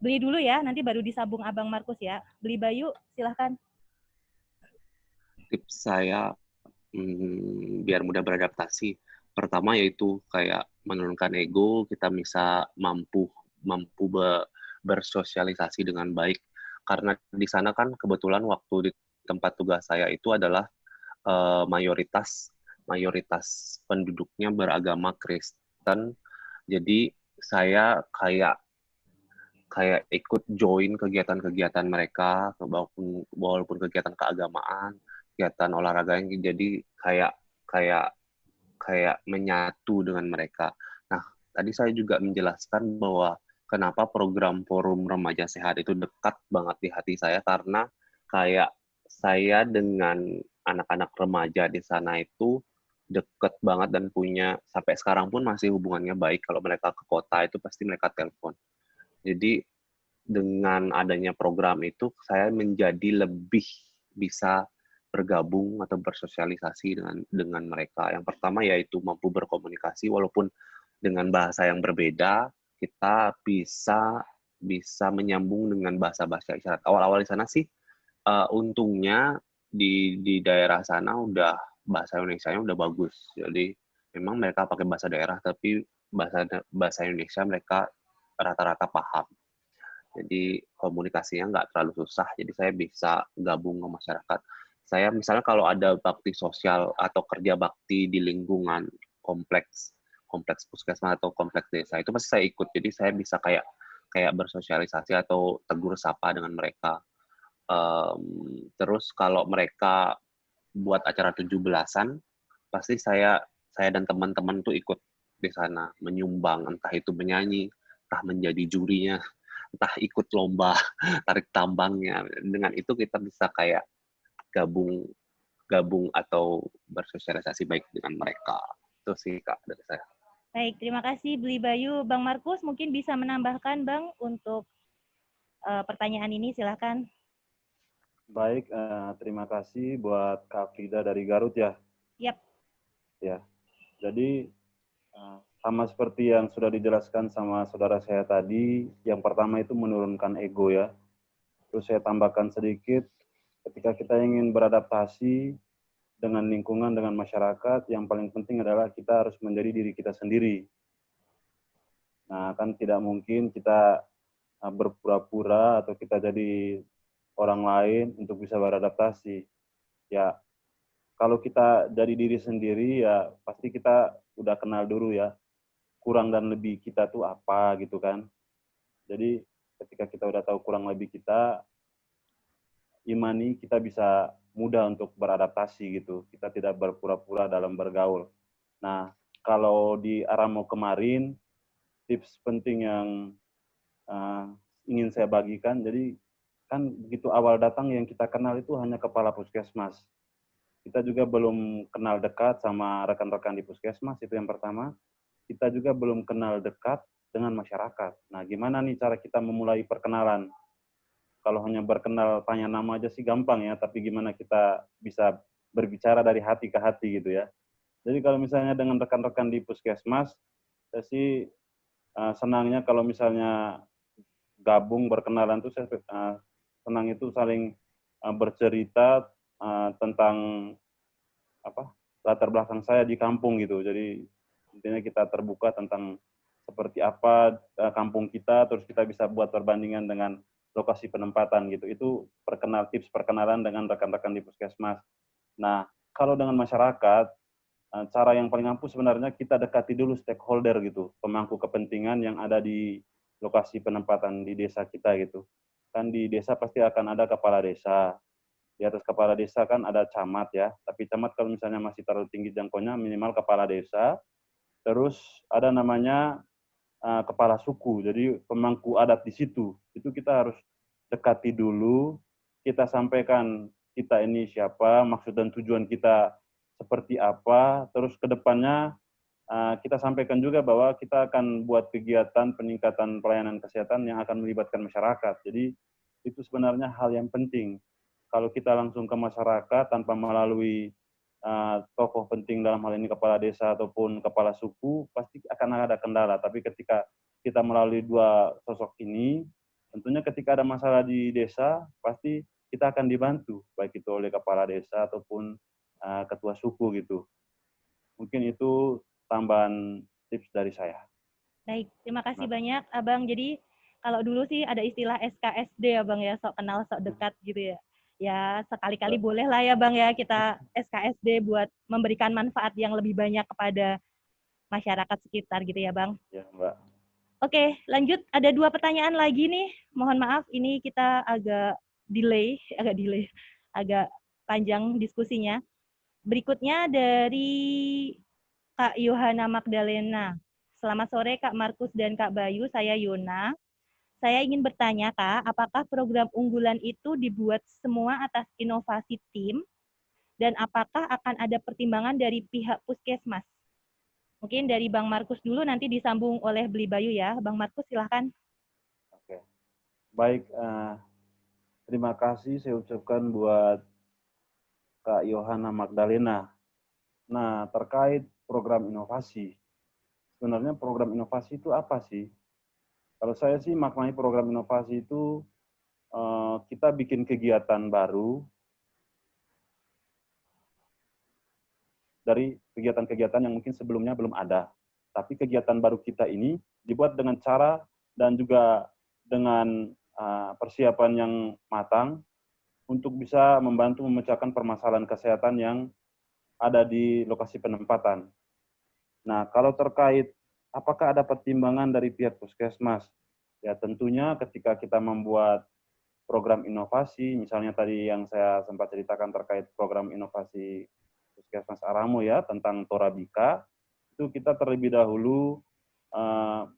Beli dulu ya, nanti baru disambung Abang Markus ya. Beli Bayu, silahkan. Tips saya biar mudah beradaptasi, pertama yaitu kayak menurunkan ego, kita bisa mampu bersosialisasi dengan baik, karena di sana kan kebetulan waktu di tempat tugas saya itu adalah mayoritas penduduknya beragama Kristen, jadi saya kayak ikut join kegiatan-kegiatan mereka, walaupun kegiatan keagamaan, kegiatan olahraga yang jadi kayak menyatu dengan mereka. Nah, tadi saya juga menjelaskan bahwa kenapa program Forum Remaja Sehat itu dekat banget di hati saya, karena kayak saya dengan anak-anak remaja di sana itu deket banget dan punya, sampai sekarang pun masih hubungannya baik. Kalau mereka ke kota itu pasti mereka telepon. Jadi dengan adanya program itu saya menjadi lebih bisa bergabung atau bersosialisasi dengan mereka. Yang pertama yaitu mampu berkomunikasi walaupun dengan bahasa yang berbeda, kita bisa menyambung dengan bahasa-bahasa isyarat. Awal-awal di sana sih untungnya di daerah sana udah bahasa Indonesianya udah bagus. Jadi memang mereka pakai bahasa daerah, tapi bahasa Indonesia mereka rata-rata paham. Jadi komunikasinya nggak terlalu susah. Jadi saya bisa gabung ke masyarakat. Saya misalnya kalau ada bakti sosial atau kerja bakti di lingkungan kompleks puskesmas atau kompleks desa, itu pasti saya ikut. Jadi saya bisa kayak bersosialisasi atau tegur sapa dengan mereka. Terus kalau mereka buat acara 17-an, pasti saya dan teman-teman tuh ikut di sana, menyumbang, entah itu menyanyi, entah menjadi jurinya, entah ikut lomba tarik tambangnya. Dengan itu kita bisa kayak gabung atau bersosialisasi baik dengan mereka. Itu sih Kak dari saya. Baik, terima kasih Beli Bayu. Bang Markus mungkin bisa menambahkan Bang untuk pertanyaan ini, silahkan. Baik, terima kasih buat Kak Frida dari Garut ya. Yap. Ya, jadi sama seperti yang sudah dijelaskan sama saudara saya tadi, yang pertama itu menurunkan ego ya. Terus saya tambahkan sedikit, ketika kita ingin beradaptasi dengan lingkungan, dengan masyarakat, yang paling penting adalah kita harus menjadi diri kita sendiri. Nah, kan tidak mungkin kita berpura-pura atau kita jadi orang lain untuk bisa beradaptasi. Ya, kalau kita dari diri sendiri ya pasti kita udah kenal dulu ya, kurang dan lebih kita tuh apa gitu kan. Jadi ketika kita udah tahu kurang lebih kita, imani kita bisa mudah untuk beradaptasi gitu. Kita tidak berpura-pura dalam bergaul. Nah, kalau di Aramo kemarin, tips penting yang ingin saya bagikan, jadi kan begitu awal datang yang kita kenal itu hanya kepala puskesmas. Kita juga belum kenal dekat sama rekan-rekan di puskesmas, itu yang pertama. Kita juga belum kenal dekat dengan masyarakat. Nah, gimana nih cara kita memulai perkenalan? Kalau hanya berkenal tanya nama aja sih gampang ya, tapi gimana kita bisa berbicara dari hati ke hati gitu ya. Jadi kalau misalnya dengan rekan-rekan di puskesmas, saya sih senangnya kalau misalnya gabung berkenalan tuh saya senang itu saling bercerita tentang apa latar belakang saya di kampung gitu. Jadi intinya kita terbuka tentang seperti apa kampung kita, terus kita bisa buat perbandingan dengan lokasi penempatan gitu. Itu tips perkenalan dengan rekan-rekan di puskesmas. Nah, kalau dengan masyarakat, cara yang paling ampuh sebenarnya kita dekati dulu stakeholder gitu, pemangku kepentingan yang ada di lokasi penempatan di desa kita gitu. Kan di desa pasti akan ada kepala desa. Di atas kepala desa kan ada camat ya, tapi camat kalau misalnya masih terlalu tinggi jangkauannya minimal kepala desa. Terus ada namanya kepala suku, jadi pemangku adat di situ. Itu kita harus dekati dulu, kita sampaikan kita ini siapa, maksud dan tujuan kita seperti apa, terus ke depannya kita sampaikan juga bahwa kita akan buat kegiatan peningkatan pelayanan kesehatan yang akan melibatkan masyarakat. Jadi itu sebenarnya hal yang penting. Kalau kita langsung ke masyarakat tanpa melalui tokoh penting dalam hal ini kepala desa ataupun kepala suku, pasti akan ada kendala. Tapi ketika kita melalui dua sosok ini, tentunya ketika ada masalah di desa, pasti kita akan dibantu, baik itu oleh kepala desa ataupun ketua suku gitu. Mungkin itu tambahan tips dari saya. Baik, terima kasih banyak Abang. Jadi kalau dulu sih ada istilah SKSD ya Bang ya, sok kenal sok dekat gitu ya. Ya sekali-kali boleh lah ya Bang ya kita SKSD buat memberikan manfaat yang lebih banyak kepada masyarakat sekitar gitu ya Bang. Ya Mbak. Oke, lanjut. Ada 2 pertanyaan lagi nih. Mohon maaf, ini kita agak agak panjang diskusinya. Berikutnya dari Kak Yohana Magdalena. Selamat sore Kak Markus dan Kak Bayu, saya Yona. Saya ingin bertanya Kak, apakah program unggulan itu dibuat semua atas inovasi tim? Dan apakah akan ada pertimbangan dari pihak puskesmas? Mungkin dari Bang Markus dulu, nanti disambung oleh Beli Bayu ya. Bang Markus silahkan. Oke. Baik, terima kasih saya ucapkan buat Kak Yohana Magdalena. Nah, terkait program inovasi. Sebenarnya program inovasi itu apa sih? Kalau saya sih maknai program inovasi itu kita bikin kegiatan baru dari kegiatan-kegiatan yang mungkin sebelumnya belum ada. Tapi kegiatan baru kita ini dibuat dengan cara dan juga dengan persiapan yang matang untuk bisa membantu memecahkan permasalahan kesehatan yang ada di lokasi penempatan. Nah, kalau terkait apakah ada pertimbangan dari pihak puskesmas? Ya tentunya ketika kita membuat program inovasi, misalnya tadi yang saya sempat ceritakan terkait program inovasi Puskesmas Aramo ya, tentang Torabika, itu kita terlebih dahulu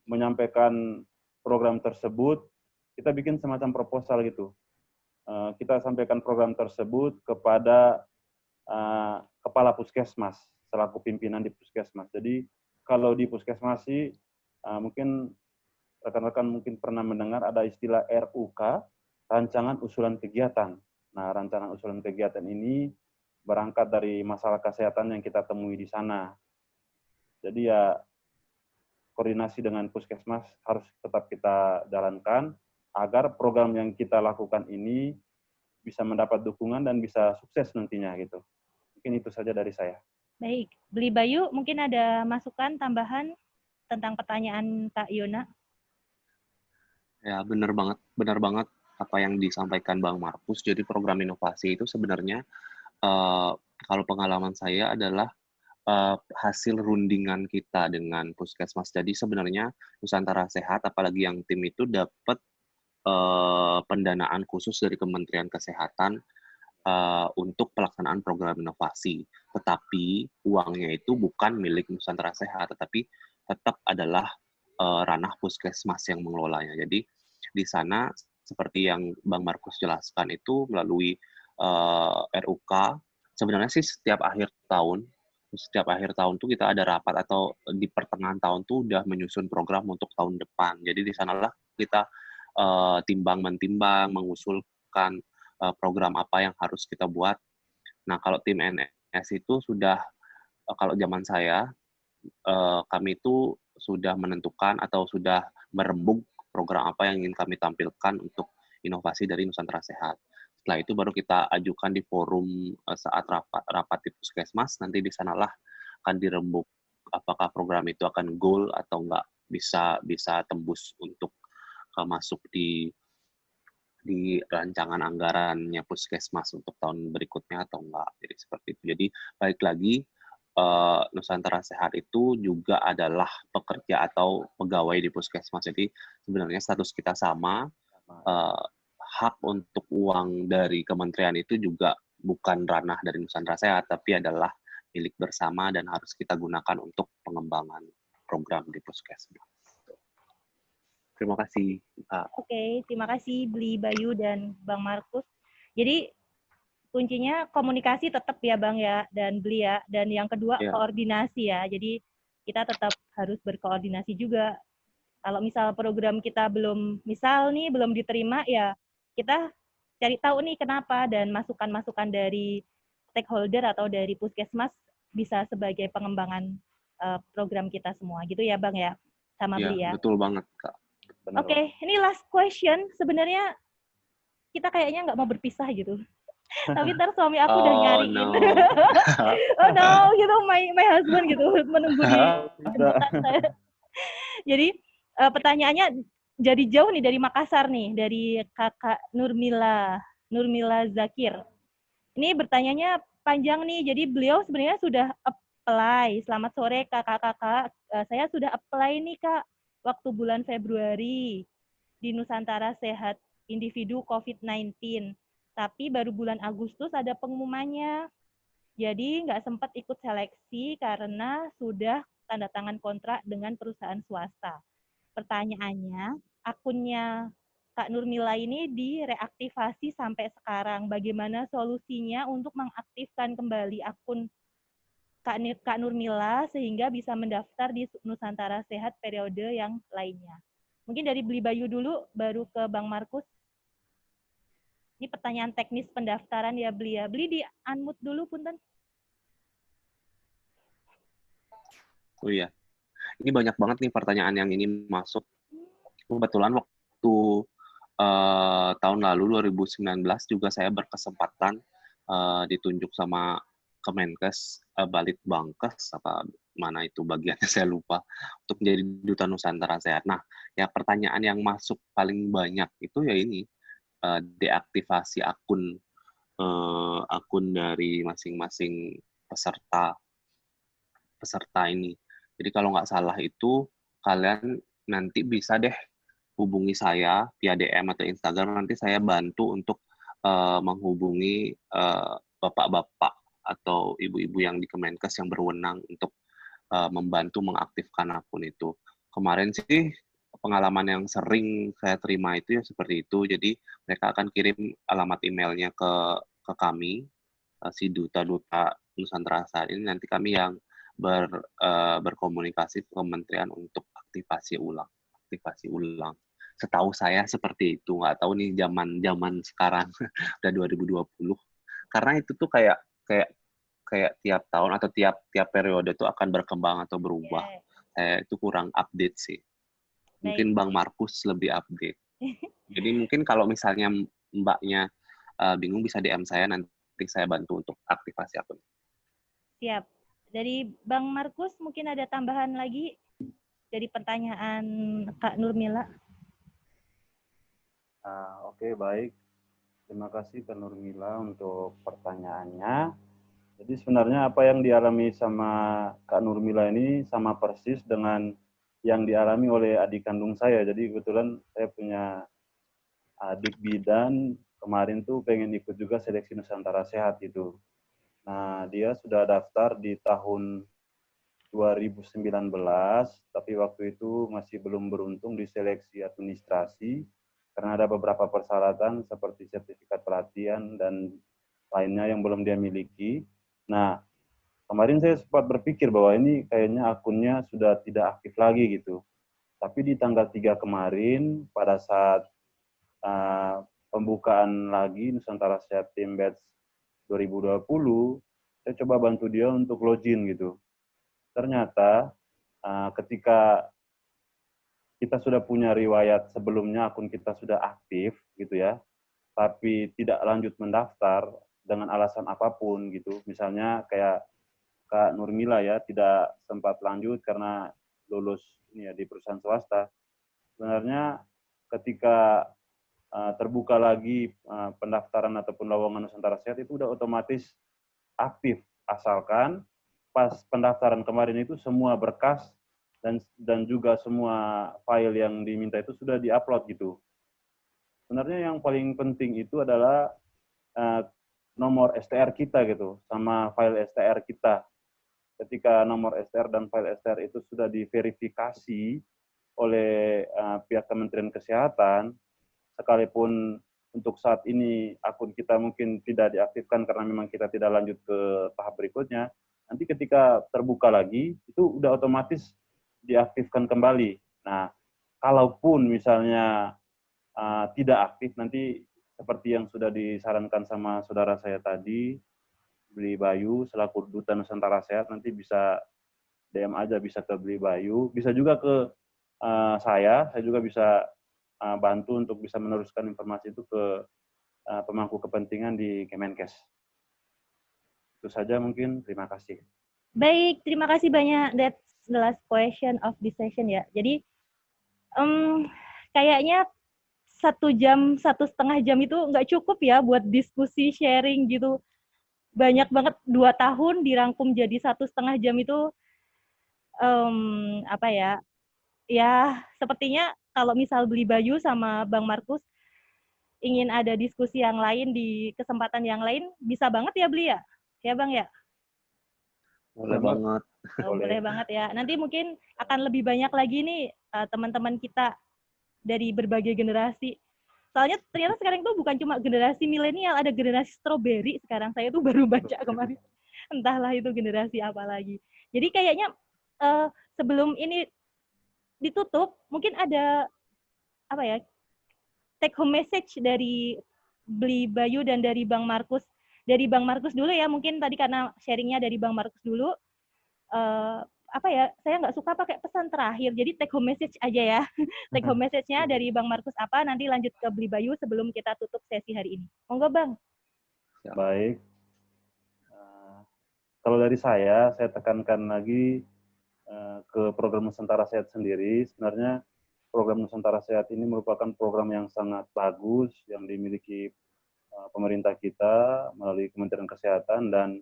menyampaikan program tersebut, kita bikin semacam proposal gitu. Kita sampaikan program tersebut kepada kepala puskesmas, selaku pimpinan di puskesmas. Jadi kalau di puskesmas sih, mungkin rekan-rekan mungkin pernah mendengar ada istilah RUK, Rancangan Usulan Kegiatan. Nah, rancangan usulan kegiatan ini berangkat dari masalah kesehatan yang kita temui di sana. Jadi ya koordinasi dengan puskesmas harus tetap kita jalankan agar program yang kita lakukan ini bisa mendapat dukungan dan bisa sukses nantinya gitu. Mungkin itu saja dari saya. Baik, Beli Bayu mungkin ada masukan tambahan tentang pertanyaan Kak Yona? Ya, benar banget apa yang disampaikan Bang Markus. Jadi program inovasi itu sebenarnya kalau pengalaman saya adalah hasil rundingan kita dengan Puskesmas. Jadi sebenarnya Nusantara Sehat, apalagi yang tim itu dapat pendanaan khusus dari Kementerian Kesehatan untuk pelaksanaan program inovasi. Tetapi uangnya itu bukan milik Nusantara Sehat, tetapi tetap adalah ranah Puskesmas yang mengelolanya. Jadi di sana seperti yang Bang Markus jelaskan itu melalui RUK, sebenarnya sih setiap akhir tahun tuh kita ada rapat atau di pertengahan tahun tuh udah menyusun program untuk tahun depan. Jadi di sanalah kita timbang-mentimbang, mengusulkan program apa yang harus kita buat. Nah, kalau tim NS itu sudah, kalau zaman saya, kami itu sudah menentukan atau sudah merembuk program apa yang ingin kami tampilkan untuk inovasi dari Nusantara Sehat. Setelah itu baru kita ajukan di forum saat rapat di Puskesmas, nanti di sanalah akan dirembuk apakah program itu akan goal atau enggak, bisa tembus untuk masuk di rancangan anggarannya Puskesmas untuk tahun berikutnya atau enggak. Jadi seperti itu. Jadi balik lagi, Nusantara Sehat itu juga adalah pekerja atau pegawai di Puskesmas. Jadi sebenarnya status kita sama, hak untuk uang dari kementerian itu juga bukan ranah dari Nusantara Sehat, tapi adalah milik bersama dan harus kita gunakan untuk pengembangan program di Puskesmas. Terima kasih. Oke, terima kasih Bli, Bayu, dan Bang Markus. Jadi kuncinya komunikasi tetap ya Bang ya, dan Bli ya. Dan yang kedua koordinasi ya. Jadi kita tetap harus berkoordinasi juga. Kalau misal program kita belum diterima, ya kita cari tahu nih kenapa, dan masukan-masukan dari stakeholder atau dari Puskesmas bisa sebagai pengembangan program kita semua. Gitu ya Bang ya, sama Bli ya. Betul banget Kak. Oke, ini last question. Sebenarnya kita kayaknya nggak mau berpisah gitu. Tapi ntar suami aku udah nyariin. No. Oh no, gitu, my husband gitu menunggu di jembatan saya. Jadi pertanyaannya jadi jauh nih dari Makassar nih, dari Kakak Nurmila Zakir. Ini bertanyanya panjang nih. Jadi beliau sebenarnya sudah apply. Selamat sore kakak-kakak. Saya sudah apply nih Kak, waktu bulan Februari di Nusantara Sehat Individu COVID-19. Tapi baru bulan Agustus ada pengumumannya. Jadi nggak sempat ikut seleksi karena sudah tanda tangan kontrak dengan perusahaan swasta. Pertanyaannya, akunnya Kak Nurmila ini direaktivasi sampai sekarang. Bagaimana solusinya untuk mengaktifkan kembali akun Kak Nurmila sehingga bisa mendaftar di Nusantara Sehat periode yang lainnya? Mungkin dari Bli Bayu dulu, baru ke Bang Markus. Ini pertanyaan teknis pendaftaran ya Bli ya. Bli di unmute dulu punten. Oh iya. Ini banyak banget nih pertanyaan yang ini masuk. Kebetulan waktu tahun lalu 2019 juga saya berkesempatan ditunjuk sama Kemenkes, Balitbangkes, apa mana itu bagiannya saya lupa, untuk menjadi Duta Nusantara Sehat. Nah, ya pertanyaan yang masuk paling banyak itu ya ini, deaktivasi akun dari masing-masing peserta ini. Jadi kalau nggak salah itu kalian nanti bisa deh hubungi saya via DM atau Instagram, nanti saya bantu untuk menghubungi bapak-bapak atau ibu-ibu yang di Kemenkes yang berwenang untuk membantu mengaktifkan akun itu. Kemarin sih pengalaman yang sering saya terima itu ya seperti itu. Jadi mereka akan kirim alamat emailnya ke kami, si duta-duta Nusantara Saat ini, nanti kami yang berkomunikasi ke kementerian untuk aktivasi ulang. Setahu saya seperti itu, nggak tahu nih zaman sekarang udah 2020. Karena itu tuh kayak tiap tahun atau tiap periode tuh akan berkembang atau berubah. Saya itu kurang update sih. Mungkin Bang Markus lebih update. Jadi mungkin kalau misalnya Mbaknya bingung bisa DM saya, nanti saya bantu untuk aktivasi akun. Siap. Dari Bang Markus mungkin ada tambahan lagi dari pertanyaan Kak Nurmila. Oke, baik. Terima kasih Kak Nurmila untuk pertanyaannya. Jadi sebenarnya apa yang dialami sama Kak Nurmila ini sama persis dengan yang dialami oleh adik kandung saya. Jadi kebetulan saya punya adik bidan, kemarin tuh pengen ikut juga seleksi Nusantara Sehat gitu. Nah, dia sudah daftar di tahun 2019, tapi waktu itu masih belum beruntung di seleksi administrasi, karena ada beberapa persyaratan seperti sertifikat pelatihan dan lainnya yang belum dia miliki. Nah, kemarin saya sempat berpikir bahwa ini kayaknya akunnya sudah tidak aktif lagi gitu. Tapi di tanggal 3 kemarin, pada saat pembukaan lagi Nusantara Sehat Team Batch 2020, saya coba bantu dia untuk login gitu. Ternyata ketika kita sudah punya riwayat sebelumnya, akun kita sudah aktif gitu ya, tapi tidak lanjut mendaftar dengan alasan apapun gitu. Misalnya kayak Kak Nurmila ya, tidak sempat lanjut karena lulus ya, di perusahaan swasta. Sebenarnya ketika terbuka lagi pendaftaran ataupun lowongan Nusantara Sehat itu udah otomatis aktif, asalkan pas pendaftaran kemarin itu semua berkas dan juga semua file yang diminta itu sudah diupload gitu. Sebenarnya yang paling penting itu adalah nomor STR kita gitu, sama file STR kita. Ketika nomor STR dan file STR itu sudah diverifikasi oleh pihak Kementerian Kesehatan, sekalipun untuk saat ini akun kita mungkin tidak diaktifkan karena memang kita tidak lanjut ke tahap berikutnya, nanti ketika terbuka lagi, itu udah otomatis diaktifkan kembali. Nah, kalaupun misalnya tidak aktif, nanti seperti yang sudah disarankan sama saudara saya tadi, Beli Bayu, selaku Duta Nusantara Sehat, nanti bisa DM aja, bisa ke Beli Bayu, bisa juga ke saya juga bisa bantu untuk bisa meneruskan informasi itu ke pemangku kepentingan di Kemenkes. Itu saja mungkin, terima kasih. Baik, terima kasih banyak. That's the last question of this session ya. Jadi kayaknya 1 jam, 1,5 jam itu nggak cukup ya buat diskusi sharing gitu. Banyak banget, 2 tahun dirangkum jadi 1,5 jam itu apa ya? Ya sepertinya kalau misal Beli Bayu sama Bang Markus ingin ada diskusi yang lain di kesempatan yang lain, bisa banget ya Beli ya? Ya Bang ya? Boleh banget. Oh, boleh banget ya. Nanti mungkin akan lebih banyak lagi nih teman-teman kita dari berbagai generasi. Soalnya ternyata sekarang itu bukan cuma generasi milenial, ada generasi strawberry sekarang. Saya tuh baru baca kemarin. Entahlah itu generasi apa lagi. Jadi kayaknya sebelum ini ditutup, mungkin ada apa ya, take home message dari Beli Bayu dan dari Bang Markus. Dari Bang Markus dulu ya, mungkin tadi karena sharingnya dari Bang Markus dulu. Apa ya, saya nggak suka pakai pesan terakhir, jadi take home message aja ya. Take home message-nya dari Bang Markus apa, nanti lanjut ke Beli Bayu sebelum kita tutup sesi hari ini. Monggo Bang. Baik. Kalau dari saya tekankan lagi ke program Nusantara Sehat sendiri. Sebenarnya program Nusantara Sehat ini merupakan program yang sangat bagus yang dimiliki pemerintah kita melalui Kementerian Kesehatan, dan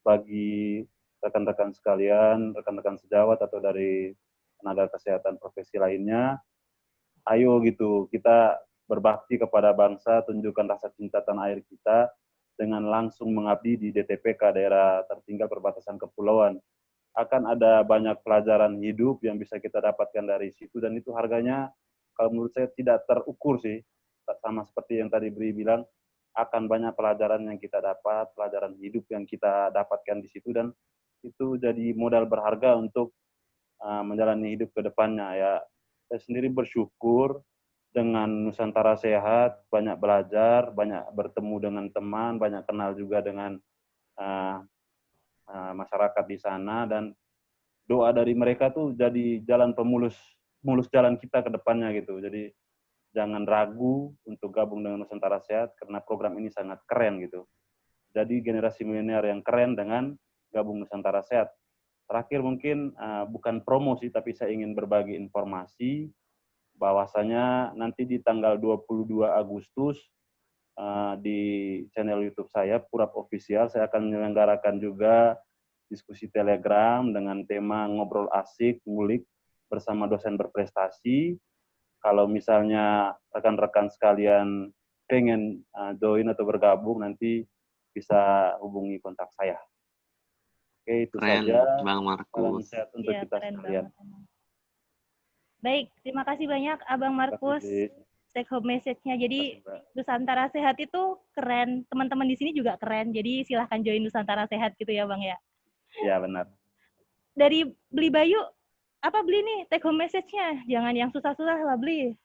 bagi rekan-rekan sekalian, rekan-rekan sejawat atau dari tenaga kesehatan profesi lainnya, ayo gitu, kita berbakti kepada bangsa, tunjukkan rasa cinta tanah air kita dengan langsung mengabdi di DTPK, daerah tertinggal perbatasan kepulauan. Akan ada banyak pelajaran hidup yang bisa kita dapatkan dari situ, dan itu harganya kalau menurut saya tidak terukur sih. Sama seperti yang tadi Bri bilang, akan banyak pelajaran yang kita dapat, pelajaran hidup yang kita dapatkan di situ, dan itu jadi modal berharga untuk menjalani hidup ke depannya ya. Saya sendiri bersyukur dengan Nusantara Sehat, banyak belajar, banyak bertemu dengan teman, banyak kenal juga dengan masyarakat di sana, dan doa dari mereka tuh jadi jalan mulus jalan kita ke depannya gitu. Jadi jangan ragu untuk gabung dengan Nusantara Sehat karena program ini sangat keren gitu. Jadi generasi milenial yang keren dengan gabung Nusantara Sehat. Terakhir mungkin bukan promosi, tapi saya ingin berbagi informasi bahwasanya nanti di tanggal 22 Agustus di channel YouTube saya, Purap Official. Saya akan menyelenggarakan juga diskusi Telegram dengan tema ngobrol asik, ngulik bersama dosen berprestasi. Kalau misalnya rekan-rekan sekalian pengen join atau bergabung, nanti bisa hubungi kontak saya. Oke, itu Keren, saja. Bang Salam Markus. sehat untuk Iya, kita keren sekalian. banget. Baik, terima kasih banyak Abang Markus. Terima kasih, Take home message-nya. Jadi Mbak. Nusantara Sehat itu keren. Teman-teman di sini juga keren. Jadi silahkan join Nusantara Sehat gitu ya Bang ya. Ya, benar. Dari Beli Bayu, apa beli nih take home message-nya? Jangan yang susah-susah lah beli.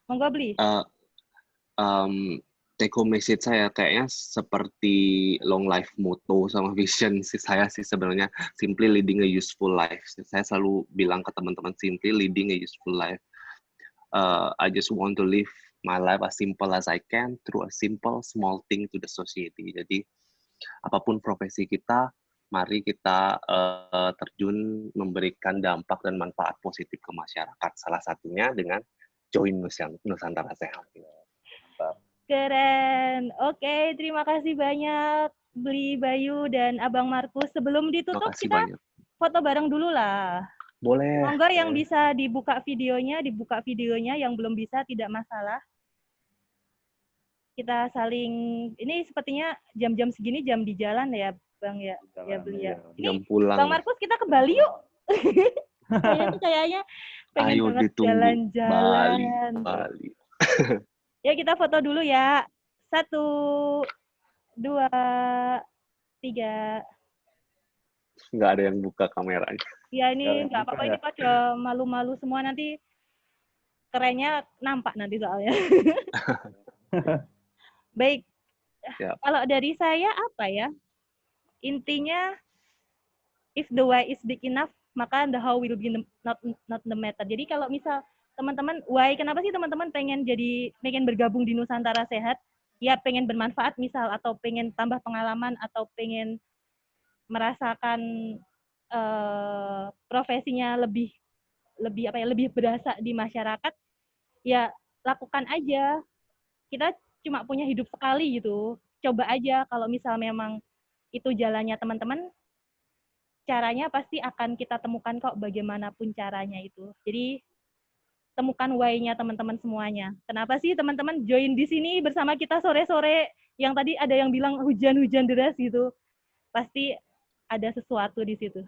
Monggo beli. Take home message saya kayaknya seperti long life motto sama vision saya sih sebenarnya, simply leading a useful life. Saya selalu bilang ke teman-teman, simply leading a useful life. I just want to live my life as simple as I can through a simple small thing to the society. Jadi apapun profesi kita, mari kita terjun memberikan dampak dan manfaat positif ke masyarakat. Salah satunya dengan join Nusantara Sehat. Mantap. Keren. Oke, terima kasih banyak Beli Bayu dan Abang Markus. Sebelum Terima ditutup kasih kita banyak. foto bareng dulu lah. Boleh. Monggo yang bisa dibuka videonya, yang belum bisa tidak masalah. Kita saling, ini sepertinya jam-jam segini jam di jalan ya Bang ya, ya Beli ya. Jam Ini pulang. Bang Markus kita ke Bali yuk. Kayaknya pengen Ayo banget ditunggu. jalan-jalan. Bali. Ya kita foto dulu ya. 1, 2, 3. Nggak ada yang buka kameranya. Ya ini nggak apa-apa, ya. ini pada malu-malu semua, nanti kerennya nampak nanti soalnya. Baik. Siap. Kalau dari saya apa ya? Intinya, if the why is big enough, maka the how will be not the matter. Jadi kalau misal teman-teman, why, kenapa sih teman-teman pengen bergabung di Nusantara Sehat? Ya pengen bermanfaat misal, atau pengen tambah pengalaman, atau pengen merasakan profesinya lebih berasa di masyarakat. Ya lakukan aja. Kita cuma punya hidup sekali gitu. Coba aja, kalau misal memang itu jalannya teman-teman, caranya pasti akan kita temukan kok bagaimanapun caranya itu. Jadi temukan why-nya teman-teman semuanya. Kenapa sih teman-teman join di sini bersama kita sore-sore, yang tadi ada yang bilang hujan-hujan deras gitu. Pasti ada sesuatu di situ.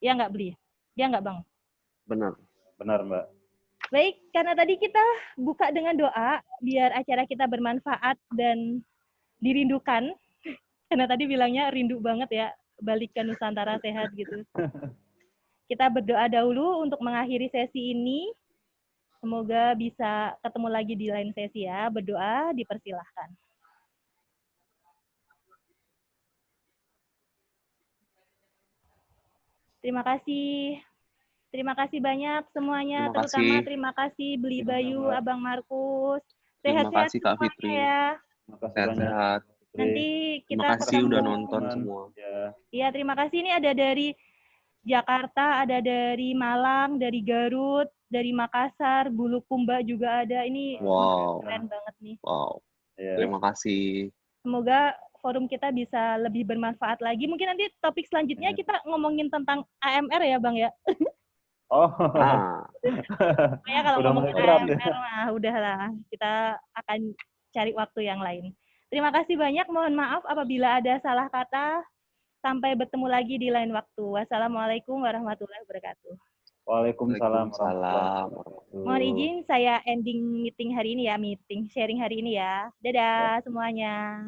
Ya nggak Beli? Ya nggak Bang? Benar. Benar, Mbak. Baik, karena tadi kita buka dengan doa, biar acara kita bermanfaat dan dirindukan. Karena tadi bilangnya rindu banget ya, balik ke Nusantara Sehat gitu. Kita berdoa dahulu untuk mengakhiri sesi ini. Semoga bisa ketemu lagi di lain sesi ya. Berdoa, dipersilahkan. Terima kasih. Terima kasih banyak semuanya. Terutama terima kasih Beli Bayu, Abang Markus. Sehat-sehat Kak semuanya Fitri. ya. Terima kasih Sehat-sehat. Nanti kita Terima kasih ketemu. udah nonton semua. Iya, terima kasih. Ini ada dari Jakarta, ada dari Malang, dari Garut, dari Makassar, Bulukumba juga ada. Ini keren banget nih. Wow. Terima kasih. Semoga forum kita bisa lebih bermanfaat lagi. Mungkin nanti topik selanjutnya kita ngomongin tentang AMR ya, Bang ya. Oh. Kayak kalau Udah ngomongin mulai berat, AMR mah udahlah, kita akan cari waktu yang lain. Terima kasih banyak. Mohon maaf apabila ada salah kata. Sampai bertemu lagi di lain waktu. Wassalamualaikum warahmatullahi wabarakatuh. Waalaikumsalam. Mohon izin saya ending meeting hari ini ya, sharing hari ini ya. Dadah semuanya.